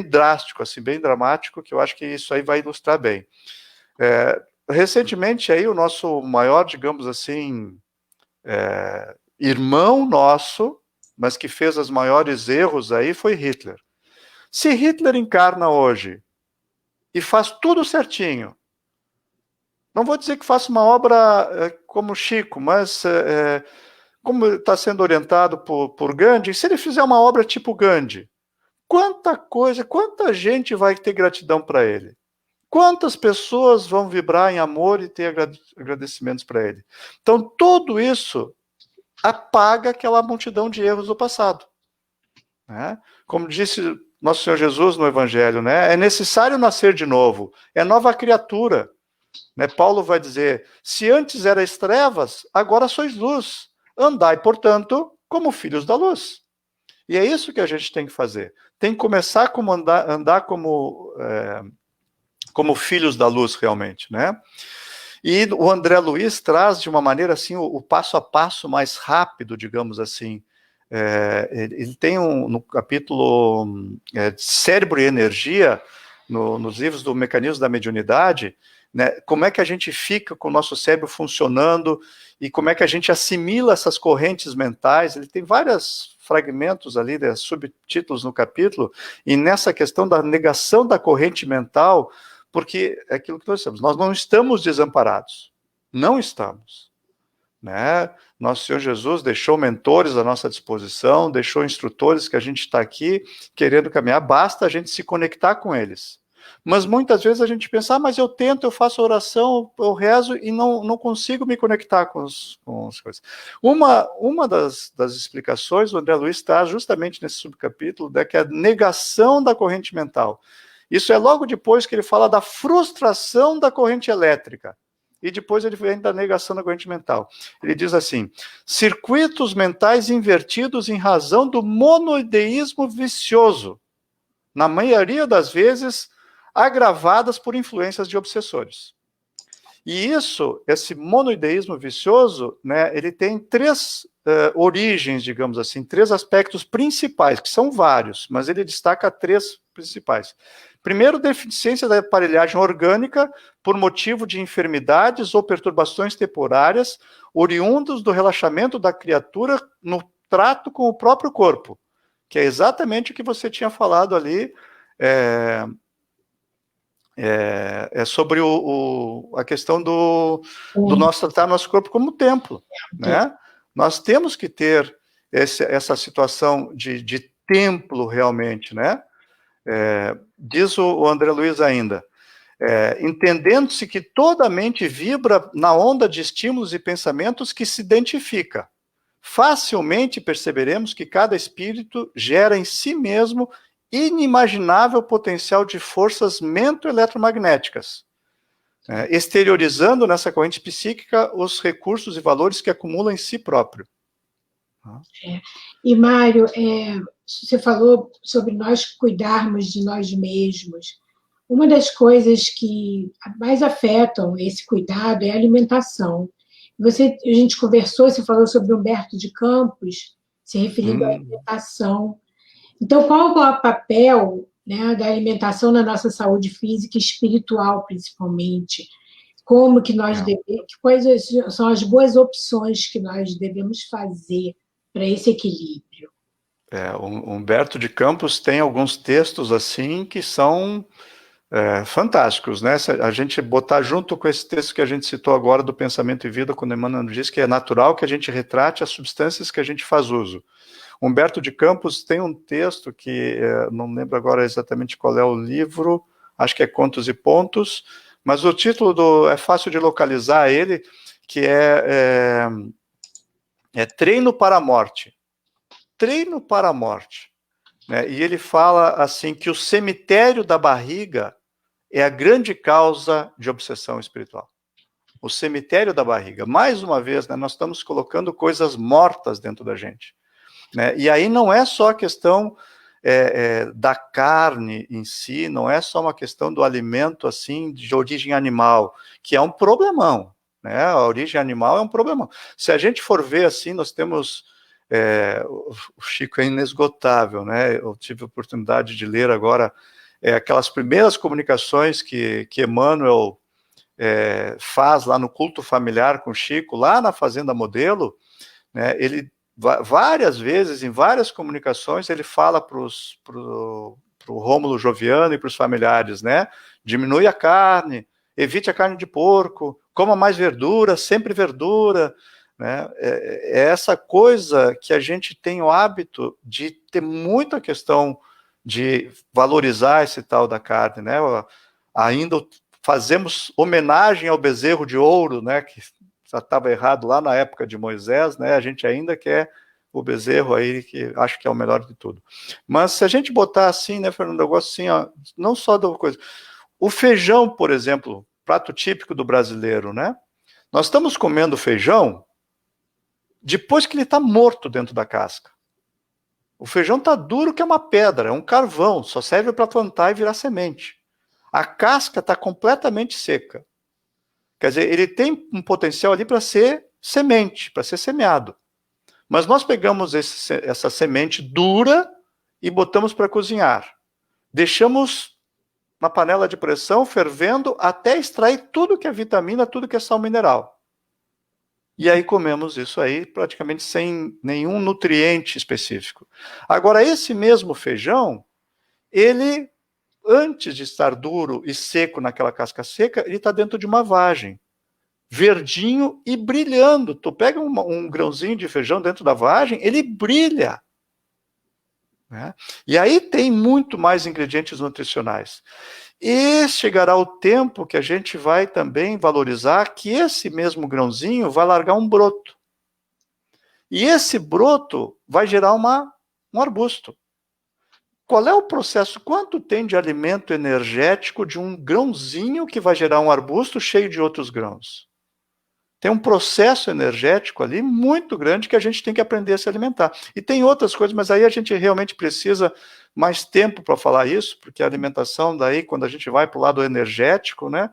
[SPEAKER 2] drástico, assim, bem dramático, que eu acho que isso aí vai ilustrar bem. Recentemente, aí, o nosso maior, digamos assim, irmão nosso, mas que fez os maiores erros aí, foi Hitler. Se Hitler encarna hoje e faz tudo certinho, não vou dizer que faça uma obra como Chico, mas como está sendo orientado por Gandhi, se ele fizer uma obra tipo Gandhi, quanta gente vai ter gratidão para ele? Quantas pessoas vão vibrar em amor e ter agradecimentos para ele? Então, tudo isso apaga aquela multidão de erros do passado. Né? Como disse nosso Senhor Jesus no Evangelho, né? É necessário nascer de novo, é nova criatura. Né? Paulo vai dizer, se antes erais trevas, agora sois luz. Andai, portanto, como filhos da luz. E é isso que a gente tem que fazer. Tem que começar a andar como filhos da luz, realmente. Né? E o André Luiz traz de uma maneira assim o passo a passo mais rápido, digamos assim. Ele tem no capítulo Cérebro e Energia, nos livros do Mecanismo da Mediunidade, né, como é que a gente fica com o nosso cérebro funcionando e como é que a gente assimila essas correntes mentais. Ele tem vários fragmentos ali, subtítulos no capítulo, e nessa questão da negação da corrente mental, porque é aquilo que nós estamos, nós não estamos desamparados, não estamos, né? Nosso Senhor Jesus deixou mentores à nossa disposição, deixou instrutores que a gente está aqui querendo caminhar, basta a gente se conectar com eles. Mas muitas vezes a gente pensa, mas eu tento, eu faço oração, eu rezo e não consigo me conectar com as coisas. Uma das explicações, o André Luiz está justamente nesse subcapítulo, né, que é a negação da corrente mental. Isso é logo depois que ele fala da frustração da corrente elétrica. E depois ele vem da negação da corrente mental. Ele diz assim, circuitos mentais invertidos em razão do monoideísmo vicioso, na maioria das vezes agravadas por influências de obsessores. E esse monoideísmo vicioso, né, ele tem três origens, digamos assim, três aspectos principais, que são vários, mas ele destaca três principais. Primeiro, deficiência da aparelhagem orgânica por motivo de enfermidades ou perturbações temporárias oriundos do relaxamento da criatura no trato com o próprio corpo, que é exatamente o que você tinha falado ali, sobre a questão do tratar nosso corpo como templo, né? Nós temos que ter essa situação de templo realmente, né? Diz o André Luiz ainda, entendendo-se que toda a mente vibra na onda de estímulos e pensamentos que se identifica. Facilmente perceberemos que cada espírito gera em si mesmo inimaginável potencial de forças mento-eletromagnéticas, exteriorizando nessa corrente psíquica os recursos e valores que acumula em si próprio.
[SPEAKER 1] E, Mário, você falou sobre nós cuidarmos de nós mesmos. Uma das coisas que mais afetam esse cuidado é a alimentação. A gente conversou, você falou sobre Humberto de Campos, se referindo à alimentação. Então, qual é o papel né, da alimentação na nossa saúde física e espiritual, principalmente. Como que nós devemos, quais são as boas opções que nós devemos fazer para esse equilíbrio?
[SPEAKER 2] O Humberto de Campos tem alguns textos assim que são fantásticos, né? Se a gente botar junto com esse texto que a gente citou agora do Pensamento e Vida, quando Emmanuel diz que é natural que a gente retrate as substâncias que a gente faz uso. Humberto de Campos tem um texto que, não lembro agora exatamente qual é o livro, acho que é Contos e Pontos, mas o título é fácil de localizar ele, que é Treino para a Morte. Treino para a Morte. Né? E ele fala assim que o cemitério da barriga é a grande causa de obsessão espiritual. O cemitério da barriga. Mais uma vez, né, nós estamos colocando coisas mortas dentro da gente. Né? E aí não é só a questão da carne em si, não é só uma questão do alimento assim de origem animal, que é um problemão. Né? A origem animal é um problemão. Se a gente for ver assim, nós temos... o Chico é inesgotável, né? Eu tive a oportunidade de ler agora aquelas primeiras comunicações que Emmanuel faz lá no culto familiar com Chico, lá na Fazenda Modelo, né? Ele várias vezes, em várias comunicações, ele fala para o Rômulo Joviano e para os familiares, né? Diminui a carne, evite a carne de porco, coma mais verdura, sempre verdura. Né? É essa coisa que a gente tem o hábito de ter muita questão de valorizar esse tal da carne, né? Ainda fazemos homenagem ao bezerro de ouro, né? Que já estava errado lá na época de Moisés, né? A gente ainda quer o bezerro aí, que acho que é o melhor de tudo. Mas se a gente botar assim, né, Fernando, eu gosto assim, ó, não só da coisa. O feijão, por exemplo, prato típico do brasileiro, né? Nós estamos comendo feijão depois que ele está morto dentro da casca. O feijão está duro que é uma pedra, é um carvão, só serve para plantar e virar semente. A casca está completamente seca. Quer dizer, ele tem um potencial ali para ser semente, para ser semeado. Mas nós pegamos essa semente dura e botamos para cozinhar. Deixamos na panela de pressão fervendo até extrair tudo que é vitamina, tudo que é sal mineral. E aí comemos isso aí praticamente sem nenhum nutriente específico. Agora, esse mesmo feijão, ele, antes de estar duro e seco naquela casca seca, ele está dentro de uma vagem, verdinho e brilhando. Tu pega um grãozinho de feijão dentro da vagem, ele brilha. Né? E aí tem muito mais ingredientes nutricionais. E chegará o tempo que a gente vai também valorizar que esse mesmo grãozinho vai largar um broto. E esse broto vai gerar um arbusto. Qual é o processo? Quanto tem de alimento energético de um grãozinho que vai gerar um arbusto cheio de outros grãos? Tem um processo energético ali muito grande que a gente tem que aprender a se alimentar. E tem outras coisas, mas aí a gente realmente precisa mais tempo para falar isso, porque a alimentação daí, quando a gente vai para o lado energético, né?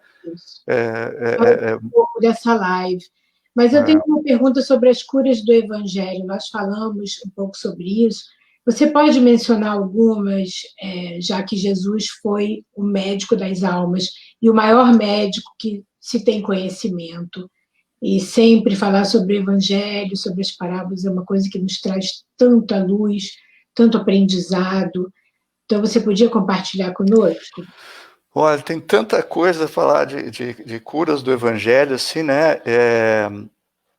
[SPEAKER 1] Um pouco dessa live. Mas eu tenho uma pergunta sobre as curas do Evangelho. Nós falamos um pouco sobre isso. Você pode mencionar algumas, já que Jesus foi o médico das almas e o maior médico que se tem conhecimento. E sempre falar sobre o Evangelho, sobre as parábolas, é uma coisa que nos traz tanta luz, tanto aprendizado. Então, você podia compartilhar conosco?
[SPEAKER 2] Olha, tem tanta coisa a falar de curas do Evangelho, assim, né?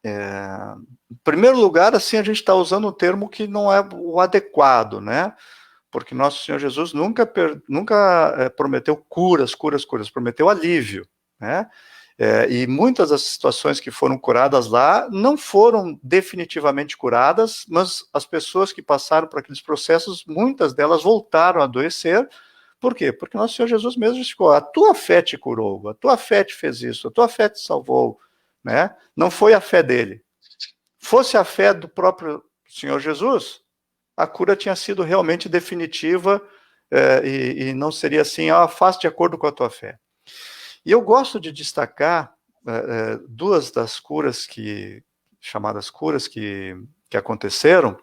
[SPEAKER 2] Em primeiro lugar, assim, a gente está usando um termo que não é o adequado, né? Porque nosso Senhor Jesus nunca prometeu curas, prometeu alívio, né? E muitas das situações que foram curadas lá não foram definitivamente curadas, mas as pessoas que passaram por aqueles processos, muitas delas voltaram a adoecer. Por quê? Porque nosso Senhor Jesus mesmo disse: a tua fé te curou, a tua fé te fez isso, a tua fé te salvou, né? Não foi a fé dele. Fosse a fé do próprio Senhor Jesus, a cura tinha sido realmente definitiva e não seria assim, faz de acordo com a tua fé. E eu gosto de destacar duas das curas chamadas curas que aconteceram,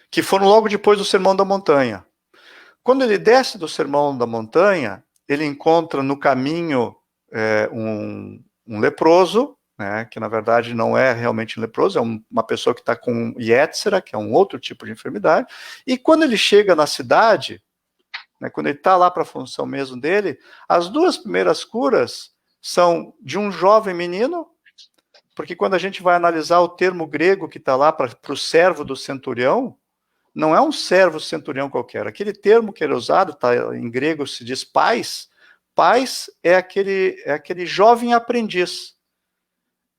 [SPEAKER 2] que foram logo depois do Sermão da Montanha. Quando ele desce do Sermão da Montanha, ele encontra no caminho um leproso, né, que na verdade não é realmente um leproso, é uma pessoa que está com Yétzera, que é um outro tipo de enfermidade, e quando ele chega na cidade, né, quando ele está lá para a função mesmo dele, as duas primeiras curas são de um jovem menino, porque quando a gente vai analisar o termo grego que está lá para o servo do centurião, não é um servo centurião qualquer. Aquele termo que era usado, tá, em grego se diz pais. Pais é aquele jovem aprendiz.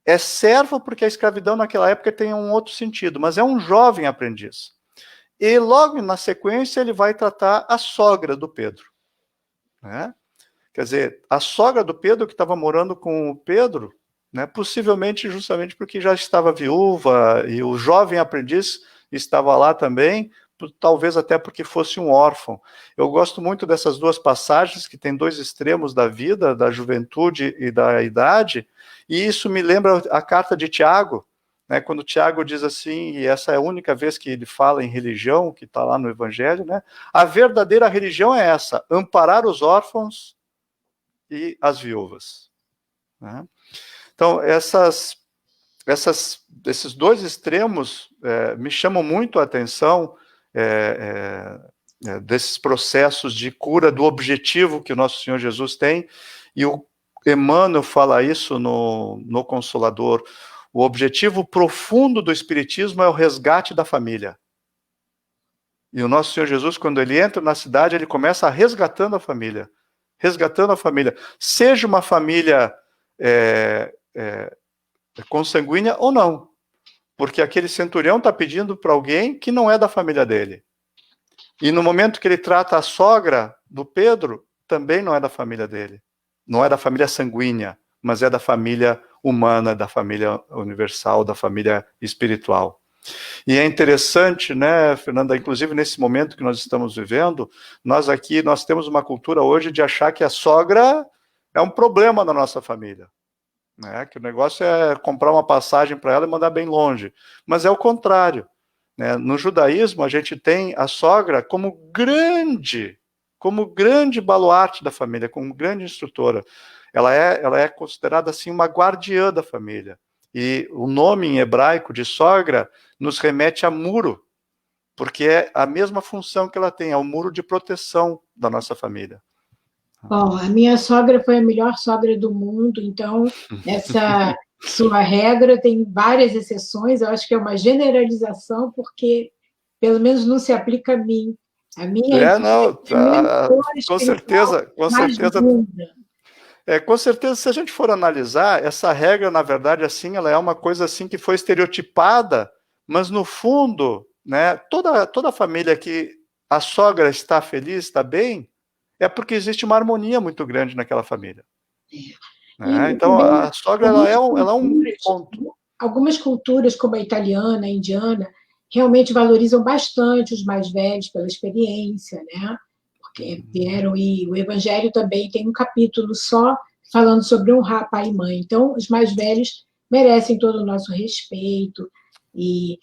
[SPEAKER 2] É servo porque a escravidão naquela época tem um outro sentido, mas é um jovem aprendiz. E logo na sequência ele vai tratar a sogra do Pedro, né? Quer dizer, a sogra do Pedro que estava morando com o Pedro, né, possivelmente justamente porque já estava viúva e o jovem aprendiz estava lá também, talvez até porque fosse um órfão. Eu gosto muito dessas duas passagens que tem dois extremos da vida, da juventude e da idade, e isso me lembra a carta de Tiago, né, quando Tiago diz assim, e essa é a única vez que ele fala em religião, que está lá no Evangelho, né, a verdadeira religião é essa, amparar os órfãos e as viúvas, né? Então, esses dois extremos me chamam muito a atenção desses processos de cura do objetivo que o nosso Senhor Jesus tem, e o Emmanuel fala isso no Consolador. O objetivo profundo do Espiritismo é o resgate da família. E o nosso Senhor Jesus, quando ele entra na cidade, ele começa resgatando a família. Resgatando a família. Seja uma família consanguínea ou não. Porque aquele centurião está pedindo para alguém que não é da família dele. E no momento que ele trata a sogra do Pedro, também não é da família dele. Não é da família sanguínea, mas é da família humana, da família universal, da família espiritual. E é interessante, né, Fernanda, inclusive nesse momento que nós estamos vivendo, nós temos uma cultura hoje de achar que a sogra é um problema na nossa família. Né, que o negócio é comprar uma passagem para ela e mandar bem longe. Mas é o contrário. Né? No judaísmo, a gente tem a sogra como grande baluarte da família, como grande instrutora. Ela é considerada assim uma guardiã da família. E o nome em hebraico de sogra nos remete a muro, porque é a mesma função que ela tem, é o muro de proteção da nossa família.
[SPEAKER 1] Bom, a minha sogra foi a melhor sogra do mundo, então essa sua regra tem várias exceções, eu acho que é uma generalização, porque pelo menos não se aplica a mim. A minha
[SPEAKER 2] não, com certeza, com certeza, se a gente for analisar, essa regra, na verdade, assim, ela é uma coisa assim que foi estereotipada, mas no fundo, né, toda família que a sogra está feliz, está bem, é porque existe uma harmonia muito grande naquela família. Né? Então, a sogra ela é um ponto.
[SPEAKER 1] Algumas culturas, como a italiana, a indiana, realmente valorizam bastante os mais velhos pela experiência, né? Porque vieram, e o Evangelho também tem um capítulo só falando sobre honrar pai e mãe. Então, os mais velhos merecem todo o nosso respeito. E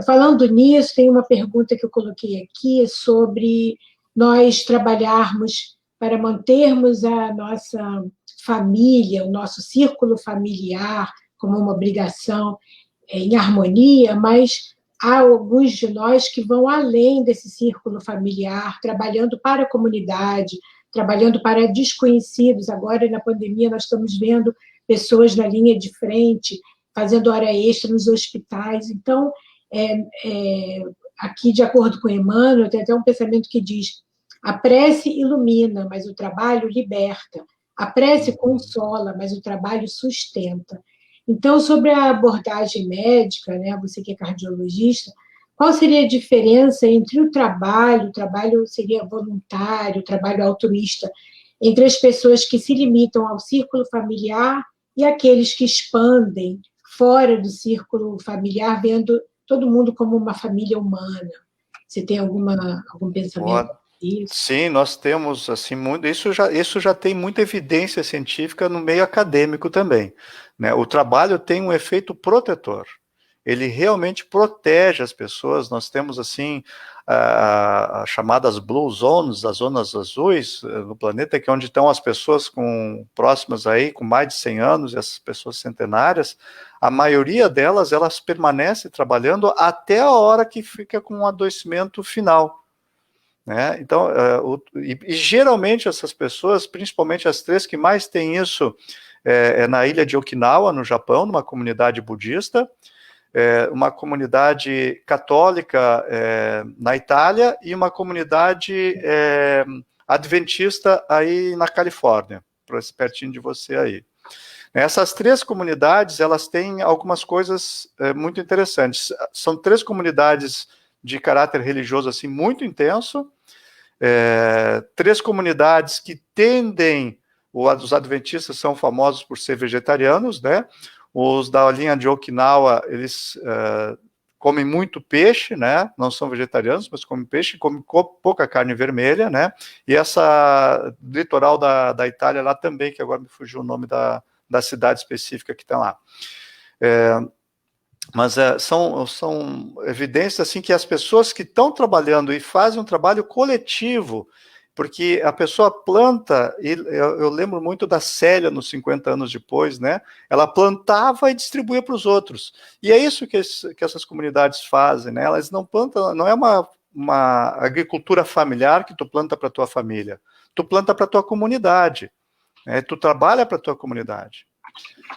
[SPEAKER 1] falando nisso, tem uma pergunta que eu coloquei aqui sobre nós trabalharmos para mantermos a nossa família, o nosso círculo familiar, como uma obrigação em harmonia, mas há alguns de nós que vão além desse círculo familiar, trabalhando para a comunidade, trabalhando para desconhecidos. Agora, na pandemia, nós estamos vendo pessoas na linha de frente, fazendo hora extra nos hospitais. Então, aqui, de acordo com Emmanuel, tem até um pensamento que diz: a prece ilumina, mas o trabalho liberta. A prece consola, mas o trabalho sustenta. Então, sobre a abordagem médica, né, você que é cardiologista, qual seria a diferença entre o trabalho seria voluntário, o trabalho altruísta, entre as pessoas que se limitam ao círculo familiar e aqueles que expandem fora do círculo familiar, vendo todo mundo como uma família humana? Você tem algum pensamento disso?
[SPEAKER 2] Sim, nós temos assim muito. Isso já tem muita evidência científica no meio acadêmico também. Né? O trabalho tem um efeito protetor. Ele realmente protege as pessoas. Nós temos assim as chamadas Blue Zones, as zonas azuis no planeta, que é onde estão as pessoas próximas aí, com mais de 100 anos, essas pessoas centenárias, a maioria delas, elas permanecem trabalhando até a hora que fica com um adoecimento final. Né? Então, e geralmente essas pessoas, principalmente as 3 que mais têm isso, é na ilha de Okinawa, no Japão, numa comunidade budista, uma comunidade católica na Itália e uma comunidade adventista aí na Califórnia, pertinho de você aí. Essas 3 comunidades, elas têm algumas coisas muito interessantes. São 3 comunidades de caráter religioso assim muito intenso, 3 comunidades que tendem, os adventistas são famosos por ser vegetarianos, né? Os da linha de Okinawa, eles comem muito peixe, né? Não são vegetarianos, mas comem peixe, comem pouca carne vermelha, né? E essa litoral da Itália lá também, que agora me fugiu o nome da cidade específica que está lá. Mas são evidências assim que as pessoas que estão trabalhando e fazem um trabalho coletivo, porque a pessoa planta, e eu lembro muito da Célia, nos 50 anos depois, né? Ela plantava e distribuía para os outros. E é isso que essas comunidades fazem, né? Elas não plantam, não é uma agricultura familiar que tu planta para a tua família, tu planta para a tua comunidade, né? Tu trabalha para a tua comunidade.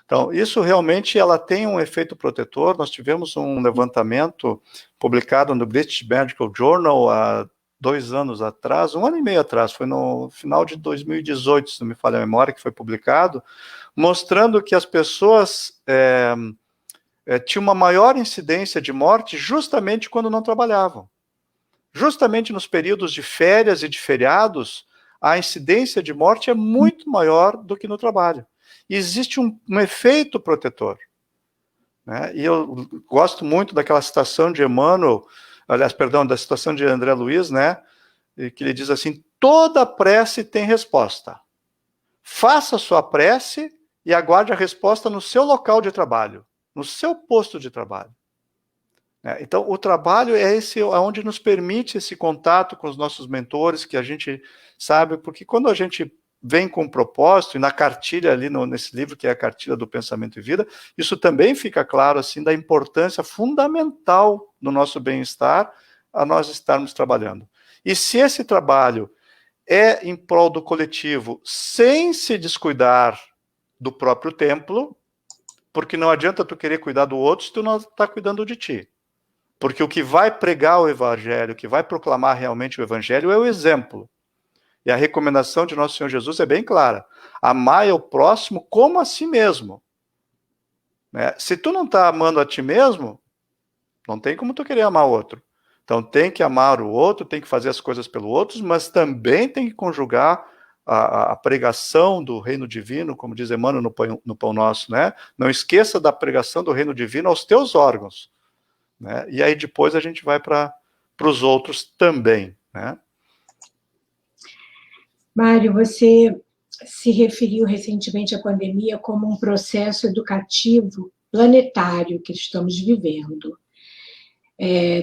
[SPEAKER 2] Então, isso realmente ela tem um efeito protetor. Nós tivemos um levantamento publicado no British Medical Journal há 2 anos atrás, 1 ano e meio atrás, foi no final de 2018, se não me falha a memória, que foi publicado, mostrando que as pessoas tinham uma maior incidência de morte justamente quando não trabalhavam. Justamente nos períodos de férias e de feriados, a incidência de morte é muito maior do que no trabalho. E existe um efeito protetor. Né? E eu gosto muito daquela citação de Emmanuel, aliás, perdão, da citação de André Luiz, né? Que ele diz assim: toda prece tem resposta. Faça a sua prece e aguarde a resposta no seu local de trabalho, no seu posto de trabalho. Então, o trabalho é onde nos permite esse contato com os nossos mentores, que a gente sabe, porque quando a gente vem com um propósito, e na cartilha ali, nesse livro que é a Cartilha do Pensamento e Vida, isso também fica claro, assim, da importância fundamental do nosso bem-estar a nós estarmos trabalhando. E se esse trabalho é em prol do coletivo, sem se descuidar do próprio templo, porque não adianta tu querer cuidar do outro se tu não está cuidando de ti. Porque o que vai pregar o evangelho, o que vai proclamar realmente o evangelho é o exemplo. E a recomendação de nosso Senhor Jesus é bem clara: amai ao próximo como a si mesmo. Né? Se tu não está amando a ti mesmo, não tem como tu querer amar o outro. Então tem que amar o outro, tem que fazer as coisas pelo outro, mas também tem que conjugar a pregação do reino divino, como diz Emmanuel no Pão Nosso, né? Não esqueça da pregação do reino divino aos teus órgãos. Né? E aí depois a gente vai para os outros também, né?
[SPEAKER 1] Mário, você se referiu recentemente à pandemia como um processo educativo planetário que estamos vivendo.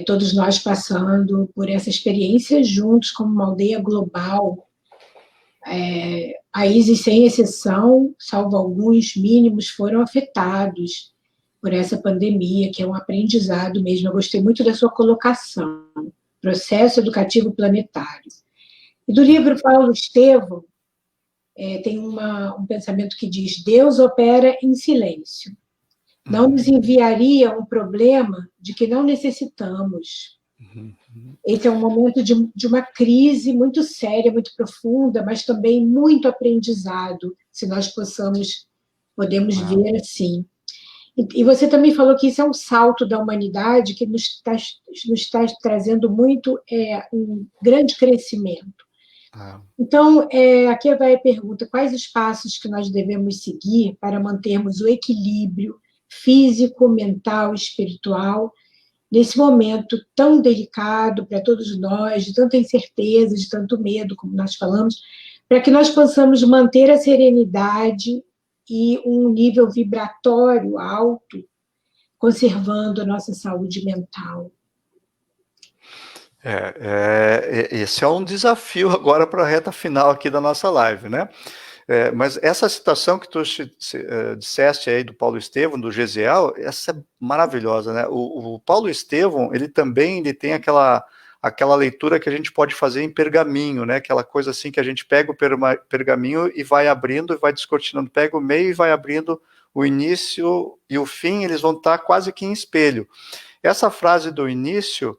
[SPEAKER 1] Todos nós passando por essa experiência juntos como uma aldeia global. Países sem exceção, salvo alguns mínimos, foram afetados por essa pandemia, que é um aprendizado mesmo. Eu gostei muito da sua colocação, processo educativo planetário. E do livro Paulo Estevão, tem um pensamento que diz: Deus opera em silêncio. Não nos enviaria um problema de que não necessitamos. Esse é um momento de uma crise muito séria, muito profunda, mas também muito aprendizado, se nós podemos ver assim. E você também falou que isso é um salto da humanidade que nos está trazendo muito um grande crescimento. Então, aqui vai a pergunta: quais os passos que nós devemos seguir para mantermos o equilíbrio físico, mental e espiritual nesse momento tão delicado para todos nós, de tanta incerteza, de tanto medo, como nós falamos, para que nós possamos manter a serenidade e um nível vibratório alto, conservando a nossa saúde mental?
[SPEAKER 2] Esse é um desafio agora para a reta final aqui da nossa live, né? Mas essa citação que tu disseste aí do Paulo Estevão, do Gesiel, essa é maravilhosa, né? O Paulo Estevão, ele tem aquela leitura que a gente pode fazer em pergaminho, né? Aquela coisa assim que a gente pega o pergaminho e vai abrindo e vai descortinando, pega o meio e vai abrindo o início e o fim, eles vão estar quase que em espelho. Essa frase do início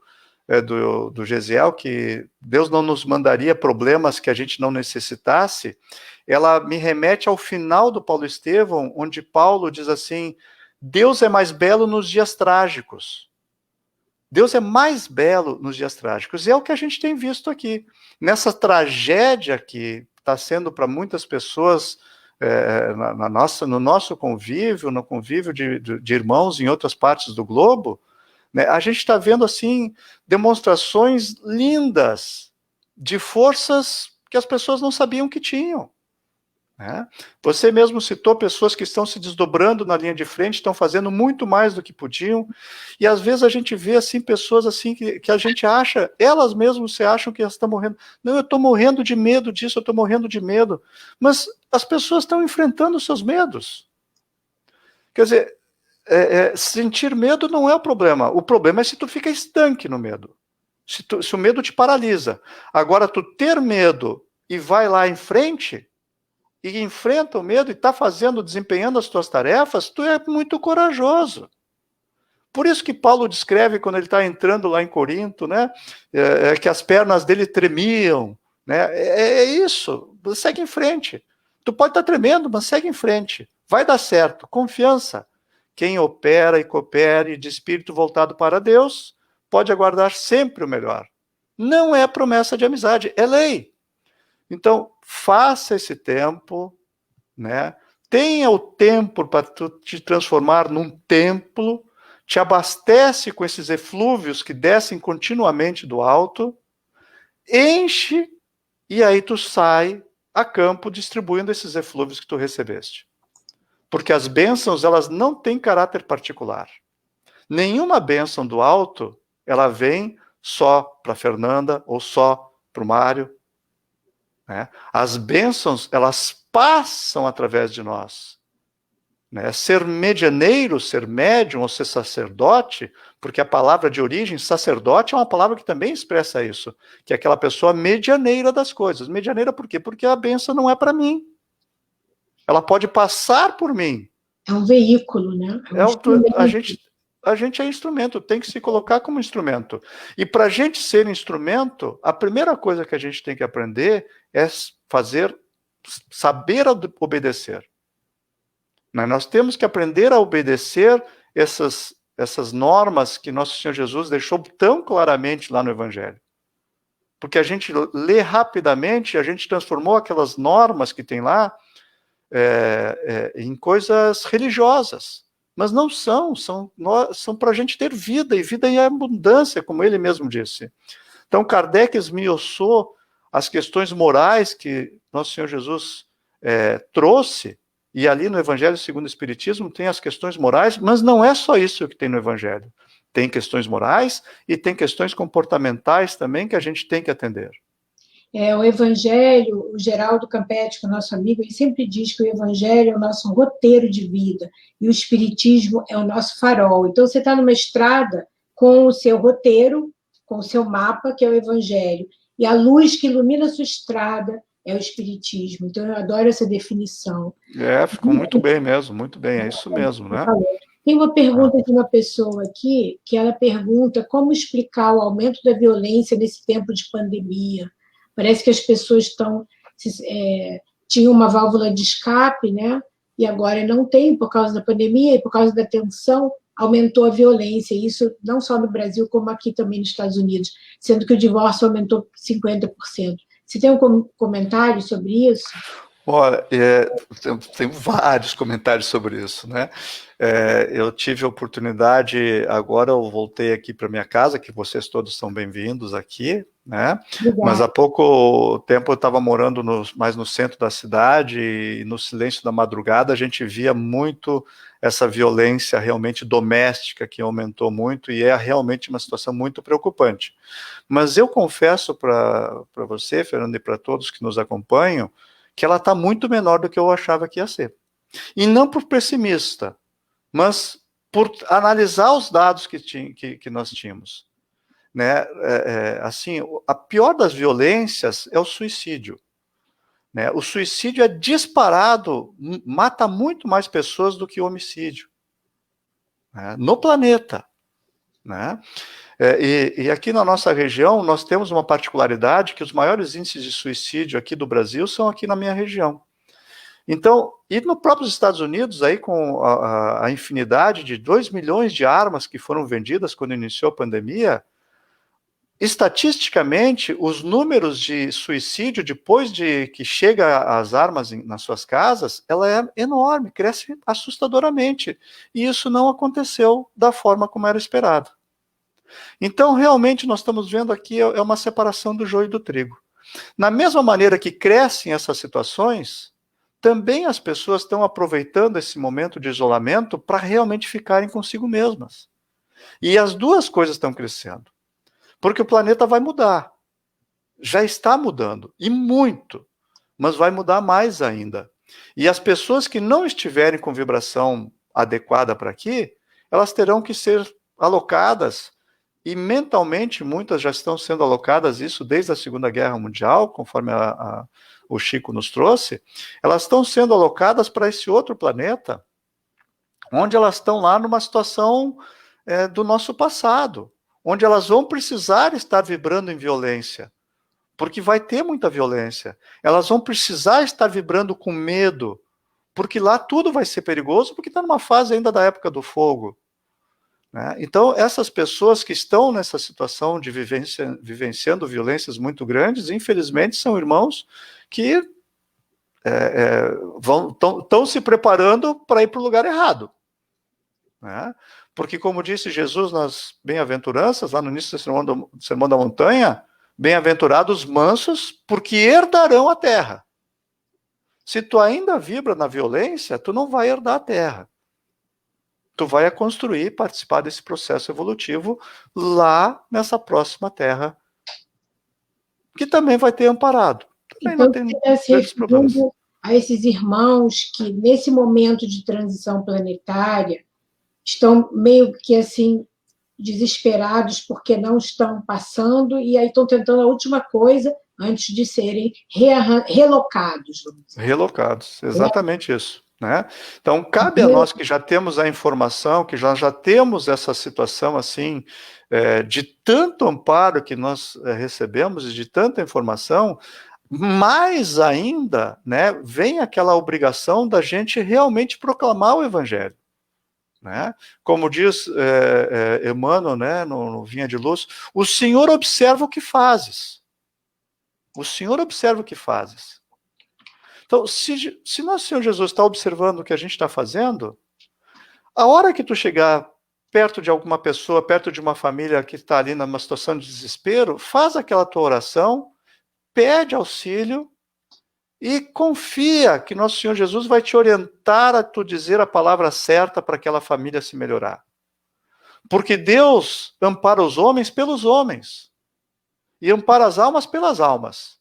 [SPEAKER 2] do Gesiel, que Deus não nos mandaria problemas que a gente não necessitasse, ela me remete ao final do Paulo Estevão, onde Paulo diz assim: Deus é mais belo nos dias trágicos. Deus é mais belo nos dias trágicos. E é o que a gente tem visto aqui. Nessa tragédia que está sendo para muitas pessoas no nosso convívio, no convívio de irmãos em outras partes do globo, né, a gente está vendo assim demonstrações lindas de forças que as pessoas não sabiam que tinham. Né? Você mesmo citou pessoas que estão se desdobrando na linha de frente, estão fazendo muito mais do que podiam, e às vezes a gente vê assim pessoas assim que a gente acha, elas mesmas se acham que elas estão morrendo. Não, eu estou morrendo de medo disso, eu estou morrendo de medo. Mas as pessoas estão enfrentando os seus medos. Quer dizer, sentir medo não é o problema é se tu fica estanque no medo, se o medo te paralisa. Agora, tu ter medo e vai lá em frente, e enfrenta o medo e está desempenhando as tuas tarefas, tu é muito corajoso. Por isso que Paulo descreve, quando ele está entrando lá em Corinto, né, que as pernas dele tremiam. Né, isso, segue em frente. Tu pode estar tremendo, mas segue em frente. Vai dar certo, confiança. Quem opera e coopere de espírito voltado para Deus, pode aguardar sempre o melhor. Não é promessa de amizade, é lei. Então, faça esse tempo, né? Tenha o tempo para te transformar num templo, te abastece com esses eflúvios que descem continuamente do alto, enche, e aí tu sai a campo distribuindo esses eflúvios que tu recebeste. Porque as bênçãos, elas não têm caráter particular. Nenhuma bênção do alto, ela vem só para a Fernanda ou só para o Mário. Né? As bênçãos, elas passam através de nós. Né? Ser medianeiro, ser médium ou ser sacerdote, porque a palavra de origem, sacerdote, é uma palavra que também expressa isso, que é aquela pessoa medianeira das coisas. Medianeira por quê? Porque a bênção não é para mim. Ela pode passar por mim.
[SPEAKER 1] É um veículo, né?
[SPEAKER 2] A gente é instrumento, tem que se colocar como instrumento. E para a gente ser instrumento, a primeira coisa que a gente tem que aprender é saber obedecer. Nós temos que aprender a obedecer essas normas que Nosso Senhor Jesus deixou tão claramente lá no Evangelho. Porque a gente lê rapidamente, a gente transformou aquelas normas que tem lá em coisas religiosas. Mas não são para a gente ter vida, e vida em abundância, como ele mesmo disse. Então, Kardec esmiuçou as questões morais que Nosso Senhor Jesus trouxe, e ali no Evangelho segundo o Espiritismo tem as questões morais, mas não é só isso que tem no Evangelho. Tem questões morais e tem questões comportamentais também que a gente tem que atender.
[SPEAKER 1] O Evangelho, o Geraldo Campetti, que é o nosso amigo, ele sempre diz que o Evangelho é o nosso roteiro de vida e o Espiritismo é o nosso farol. Então, você está numa estrada com o seu roteiro, com o seu mapa, que é o Evangelho, e a luz que ilumina a sua estrada é o Espiritismo. Então, eu adoro essa definição.
[SPEAKER 2] Ficou muito bem mesmo, muito bem, é isso mesmo, né?
[SPEAKER 1] Tem uma pergunta de uma pessoa aqui, que ela pergunta como explicar o aumento da violência nesse tempo de pandemia. Parece que as pessoas tinham uma válvula de escape, né? E agora não tem, por causa da pandemia e por causa da tensão, aumentou a violência. Isso não só no Brasil, como aqui também nos Estados Unidos, sendo que o divórcio aumentou 50%. Você tem um comentário sobre isso?
[SPEAKER 2] Olha, tem vários comentários sobre isso, né? Eu tive a oportunidade, agora eu voltei aqui para minha casa, que vocês todos são bem-vindos aqui, né? Mas
[SPEAKER 1] Obrigada.
[SPEAKER 2] há pouco tempo eu estava morando mais no centro da cidade e no silêncio da madrugada a gente via muito essa violência realmente doméstica que aumentou muito e é realmente uma situação muito preocupante. Mas eu confesso para você, Fernando, e para todos que nos acompanham, que ela está muito menor do que eu achava que ia ser. E não por pessimista, mas por analisar os dados que nós tínhamos. Né? Assim, a pior das violências é o suicídio. Né? O suicídio é disparado, mata muito mais pessoas do que o homicídio. Né? No planeta. Né? E aqui na nossa região, nós temos uma particularidade que os maiores índices de suicídio aqui do Brasil são aqui na minha região. Então, e no próprio Estados Unidos, aí com a infinidade de 2 milhões de armas que foram vendidas quando iniciou a pandemia, estatisticamente, os números de suicídio depois de que chega as armas nas suas casas, ela é enorme, cresce assustadoramente. E isso não aconteceu da forma como era esperado. Então, realmente, nós estamos vendo aqui uma separação do joio e do trigo. Na mesma maneira que crescem essas situações, também as pessoas estão aproveitando esse momento de isolamento para realmente ficarem consigo mesmas. E as duas coisas estão crescendo. Porque o planeta vai mudar. Já está mudando, e muito, mas vai mudar mais ainda. E as pessoas que não estiverem com vibração adequada para aqui, elas terão que ser alocadas, e mentalmente muitas já estão sendo alocadas, isso desde a Segunda Guerra Mundial, conforme o Chico nos trouxe, elas estão sendo alocadas para esse outro planeta, onde elas estão lá numa situação do nosso passado, onde elas vão precisar estar vibrando em violência, porque vai ter muita violência. Elas vão precisar estar vibrando com medo, porque lá tudo vai ser perigoso, porque está numa fase ainda da época do fogo. Né? Então, essas pessoas que estão nessa situação de vivenciando violências muito grandes, infelizmente, são irmãos que estão se preparando para ir para o lugar errado. Né? Porque, como disse Jesus nas bem-aventuranças, lá no início do Sermão da Montanha, bem-aventurados mansos, porque herdarão a terra. Se tu ainda vibra na violência, tu não vai herdar a terra. Tu vai construir, participar desse processo evolutivo lá nessa próxima terra, que também vai ter amparado. Também não
[SPEAKER 1] Então,
[SPEAKER 2] tem
[SPEAKER 1] você está se
[SPEAKER 2] grandes problemas.
[SPEAKER 1] referindo a esses irmãos que, nesse momento de transição planetária, estão meio que assim desesperados porque não estão passando e aí estão tentando a última coisa antes de serem relocados, vamos dizer.
[SPEAKER 2] Relocados, exatamente isso. Né? Então, cabe a nós que já temos a informação, que já temos essa situação assim, de tanto amparo que nós recebemos e de tanta informação, mais ainda, né, vem aquela obrigação da gente realmente proclamar o Evangelho. Né? Como diz Emmanuel, né, no Vinha de Luz, o Senhor observa o que fazes. O Senhor observa o que fazes. Então, se nosso Senhor Jesus está observando o que a gente está fazendo, a hora que tu chegar perto de alguma pessoa, perto de uma família que está ali numa situação de desespero, faz aquela tua oração, pede auxílio e confia que nosso Senhor Jesus vai te orientar a tu dizer a palavra certa para aquela família se melhorar. Porque Deus ampara os homens pelos homens e ampara as almas pelas almas.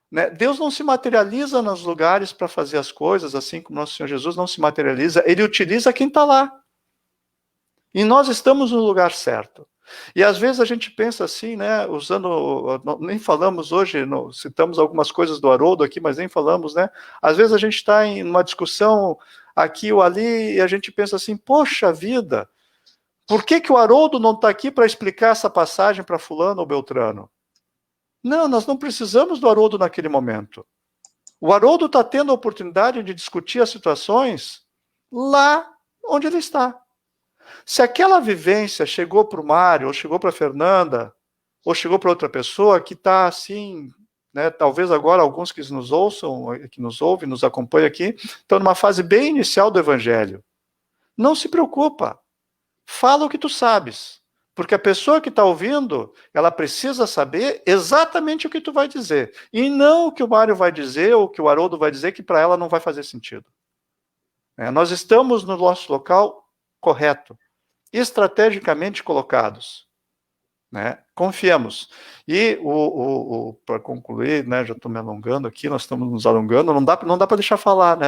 [SPEAKER 2] Né? Deus não se materializa nos lugares para fazer as coisas, assim como nosso Senhor Jesus não se materializa, ele utiliza quem está lá. E nós estamos no lugar certo. E às vezes a gente pensa assim, né, nem falamos hoje, citamos algumas coisas do Haroldo aqui, mas nem falamos, né, às vezes a gente está em uma discussão aqui ou ali e a gente pensa assim, poxa vida, por que o Haroldo não está aqui para explicar essa passagem para fulano ou Beltrano? Não, nós não precisamos do Haroldo naquele momento. O Haroldo está tendo a oportunidade de discutir as situações lá onde ele está. Se aquela vivência chegou para o Mário, ou chegou para a Fernanda, ou chegou para outra pessoa que está assim, né, talvez agora alguns que nos ouçam, que nos ouvem, nos acompanham aqui, estão numa fase bem inicial do Evangelho. Não se preocupa, fala o que tu sabes, porque a pessoa que está ouvindo, ela precisa saber exatamente o que tu vai dizer, e não o que o Mário vai dizer, ou o que o Haroldo vai dizer, que para ela não vai fazer sentido. Nós estamos no nosso local correto, estrategicamente colocados. Né? Confiemos. E para concluir, né, já estou me alongando aqui, nós estamos nos alongando, não dá para deixar falar, né?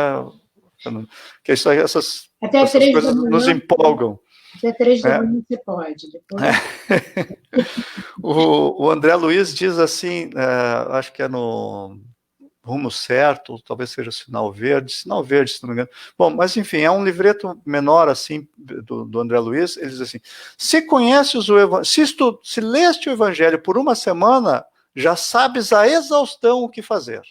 [SPEAKER 2] Porque essas coisas nos empolgam.
[SPEAKER 1] Até 3 da manhã você pode. Depois...
[SPEAKER 2] o André Luiz diz assim, acho que é no Rumo Certo, talvez seja Sinal Verde, se não me engano. Bom, mas enfim, é um livreto menor assim do André Luiz. Ele diz assim: se conheces o Evangelho, se leste o Evangelho por uma semana, já sabes a exaustão o que fazer.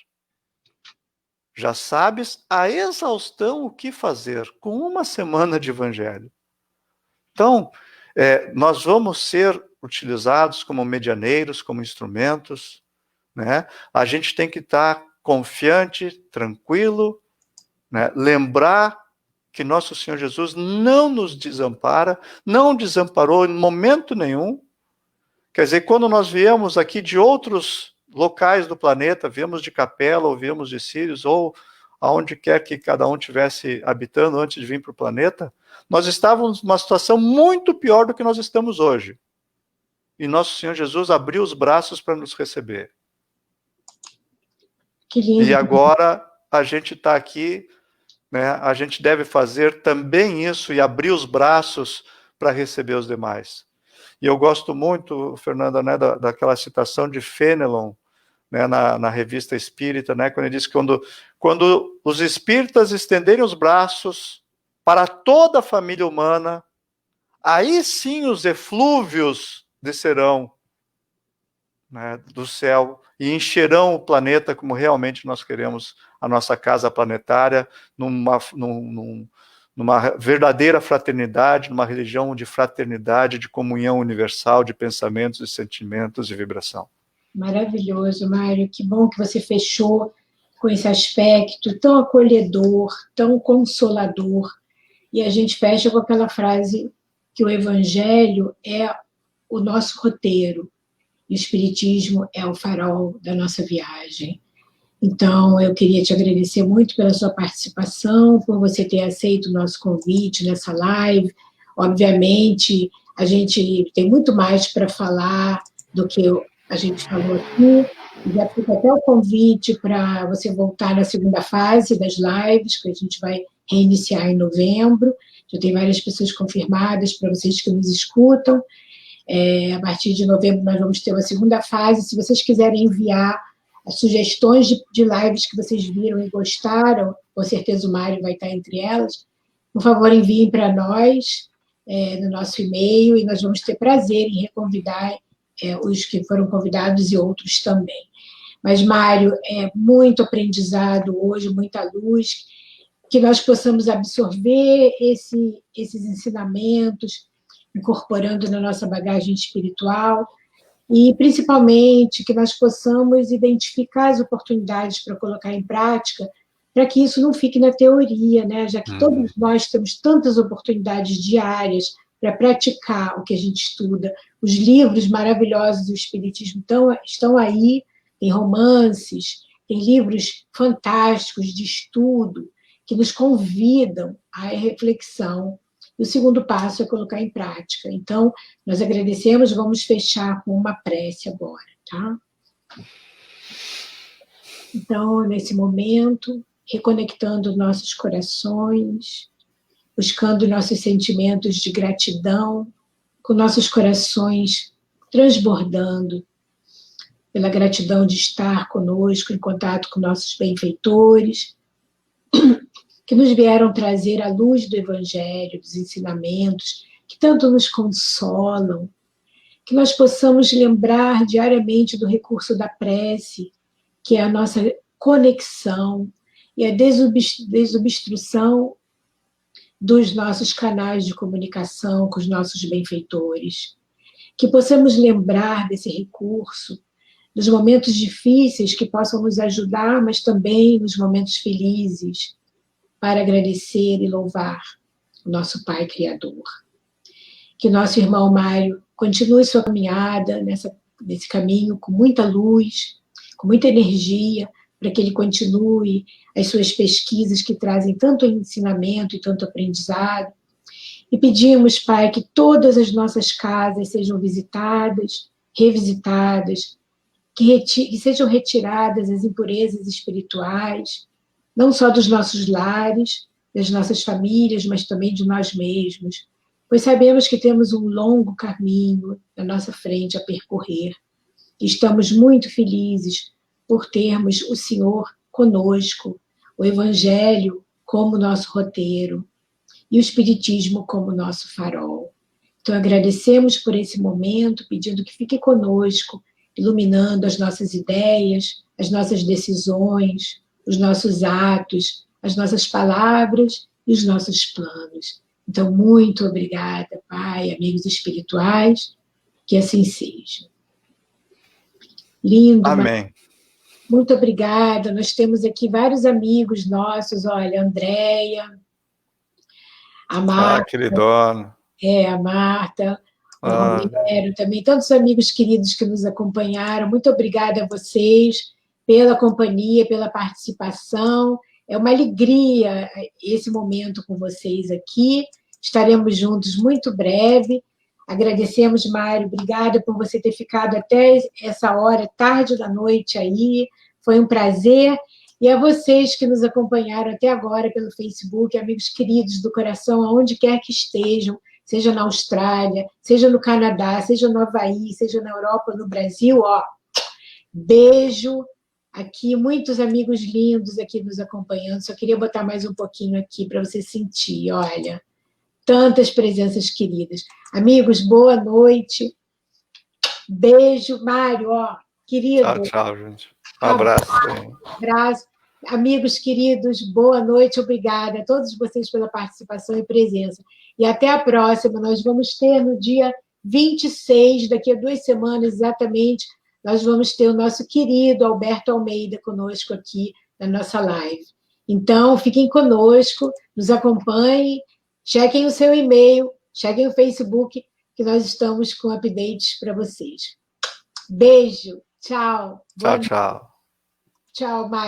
[SPEAKER 2] Já sabes a exaustão o que fazer com uma semana de Evangelho. Então, nós vamos ser utilizados como medianeiros, como instrumentos, né? A gente tem que estar confiante, tranquilo, né? Lembrar que nosso Senhor Jesus não nos desampara, não desamparou em momento nenhum. Quer dizer, quando nós viemos aqui de outros locais do planeta, viemos de Capela, ou viemos de Sírios, ou aonde quer que cada um estivesse habitando antes de vir para o planeta, nós estávamos numa situação muito pior do que nós estamos hoje. E nosso Senhor Jesus abriu os braços para nos receber.
[SPEAKER 1] Que lindo.
[SPEAKER 2] E agora a gente está aqui, né? A gente deve fazer também isso e abrir os braços para receber os demais. E eu gosto muito, Fernanda, né, daquela citação de Fenelon, né, na Revista Espírita, né, quando ele diz que quando os espíritas estenderem os braços para toda a família humana, aí sim os eflúvios descerão, né, do céu e encherão o planeta como realmente nós queremos a nossa casa planetária, numa verdadeira fraternidade, numa religião de fraternidade, de comunhão universal, de pensamentos e sentimentos e vibração.
[SPEAKER 1] Maravilhoso, Mário. Que bom que você fechou com esse aspecto tão acolhedor, tão consolador. E a gente fecha com aquela frase que o Evangelho é o nosso roteiro e o Espiritismo é o farol da nossa viagem. Então, eu queria te agradecer muito pela sua participação, por você ter aceito o nosso convite nessa live. Obviamente, a gente tem muito mais para falar do que a gente falou aqui. Já fica até o convite para você voltar na segunda fase das lives, que a gente vai reiniciar em novembro. Já tem várias pessoas confirmadas para vocês que nos escutam. A partir de novembro nós vamos ter uma segunda fase. Se vocês quiserem enviar as sugestões de lives que vocês viram e gostaram, com certeza o Mário vai estar entre elas, por favor, enviem para nós no nosso e-mail e nós vamos ter prazer em reconvidar os que foram convidados e outros também. Mas, Mário, muito aprendizado hoje, muita luz, que nós possamos absorver esses ensinamentos, incorporando na nossa bagagem espiritual, e, principalmente, que nós possamos identificar as oportunidades para colocar em prática, para que isso não fique na teoria, né? Já que todos nós temos tantas oportunidades diárias para praticar o que a gente estuda. Os livros maravilhosos do Espiritismo estão aí, tem romances, tem livros fantásticos de estudo, que nos convidam à reflexão. E o segundo passo é colocar em prática. Então, nós agradecemos, vamos fechar com uma prece agora, tá? Então, nesse momento, reconectando nossos corações, buscando nossos sentimentos de gratidão, com nossos corações transbordando pela gratidão de estar conosco, em contato com nossos benfeitores, que nos vieram trazer a luz do Evangelho, dos ensinamentos, que tanto nos consolam, que nós possamos lembrar diariamente do recurso da prece, que é a nossa conexão e a desobstrução dos nossos canais de comunicação com os nossos benfeitores. Que possamos lembrar desse recurso nos momentos difíceis que possam nos ajudar, mas também nos momentos felizes, para agradecer e louvar o nosso Pai Criador. Que o nosso irmão Mário continue sua caminhada nesse caminho com muita luz, com muita energia, para que ele continue as suas pesquisas que trazem tanto ensinamento e tanto aprendizado. E pedimos, Pai, que todas as nossas casas sejam visitadas, revisitadas, que sejam retiradas as impurezas espirituais, não só dos nossos lares, das nossas famílias, mas também de nós mesmos, pois sabemos que temos um longo caminho na nossa frente a percorrer. E estamos muito felizes por termos o Senhor conosco, o Evangelho como nosso roteiro e o Espiritismo como nosso farol. Então, agradecemos por esse momento, pedindo que fique conosco, iluminando as nossas ideias, as nossas decisões, os nossos atos, as nossas palavras e os nossos planos. Então, muito obrigada, Pai, amigos espirituais, que assim seja. Lindo.
[SPEAKER 2] Amém.
[SPEAKER 1] Muito obrigada. Nós temos aqui vários amigos nossos, olha, a Andréia, a Marta.
[SPEAKER 2] Queridona.
[SPEAKER 1] A Marta, o Romero também, tantos amigos queridos que nos acompanharam. Muito obrigada a vocês pela companhia, pela participação. É uma alegria esse momento com vocês aqui. Estaremos juntos muito breve. Agradecemos, Mário, obrigada por você ter ficado até essa hora, tarde da noite aí. Foi um prazer. E a vocês que nos acompanharam até agora pelo Facebook, amigos queridos do coração, aonde quer que estejam, seja na Austrália, seja no Canadá, seja no Havaí, seja na Europa, no Brasil, ó, beijo. Aqui, muitos amigos lindos aqui nos acompanhando. Só queria botar mais um pouquinho aqui para você sentir, olha. Tantas presenças queridas. Amigos, boa noite. Beijo, Mário, ó, querido.
[SPEAKER 2] Tchau, tchau, gente. Um abraço.
[SPEAKER 1] Abraço. Amigos queridos, boa noite, obrigada a todos vocês pela participação e presença. E até a próxima. Nós vamos ter no dia 26, daqui a 2 semanas exatamente, nós vamos ter o nosso querido Alberto Almeida conosco aqui na nossa live. Então, fiquem conosco, nos acompanhem, chequem o seu e-mail, chequem o Facebook, que nós estamos com updates para vocês. Beijo, tchau.
[SPEAKER 2] Tchau, tchau.
[SPEAKER 1] Tchau, Mário.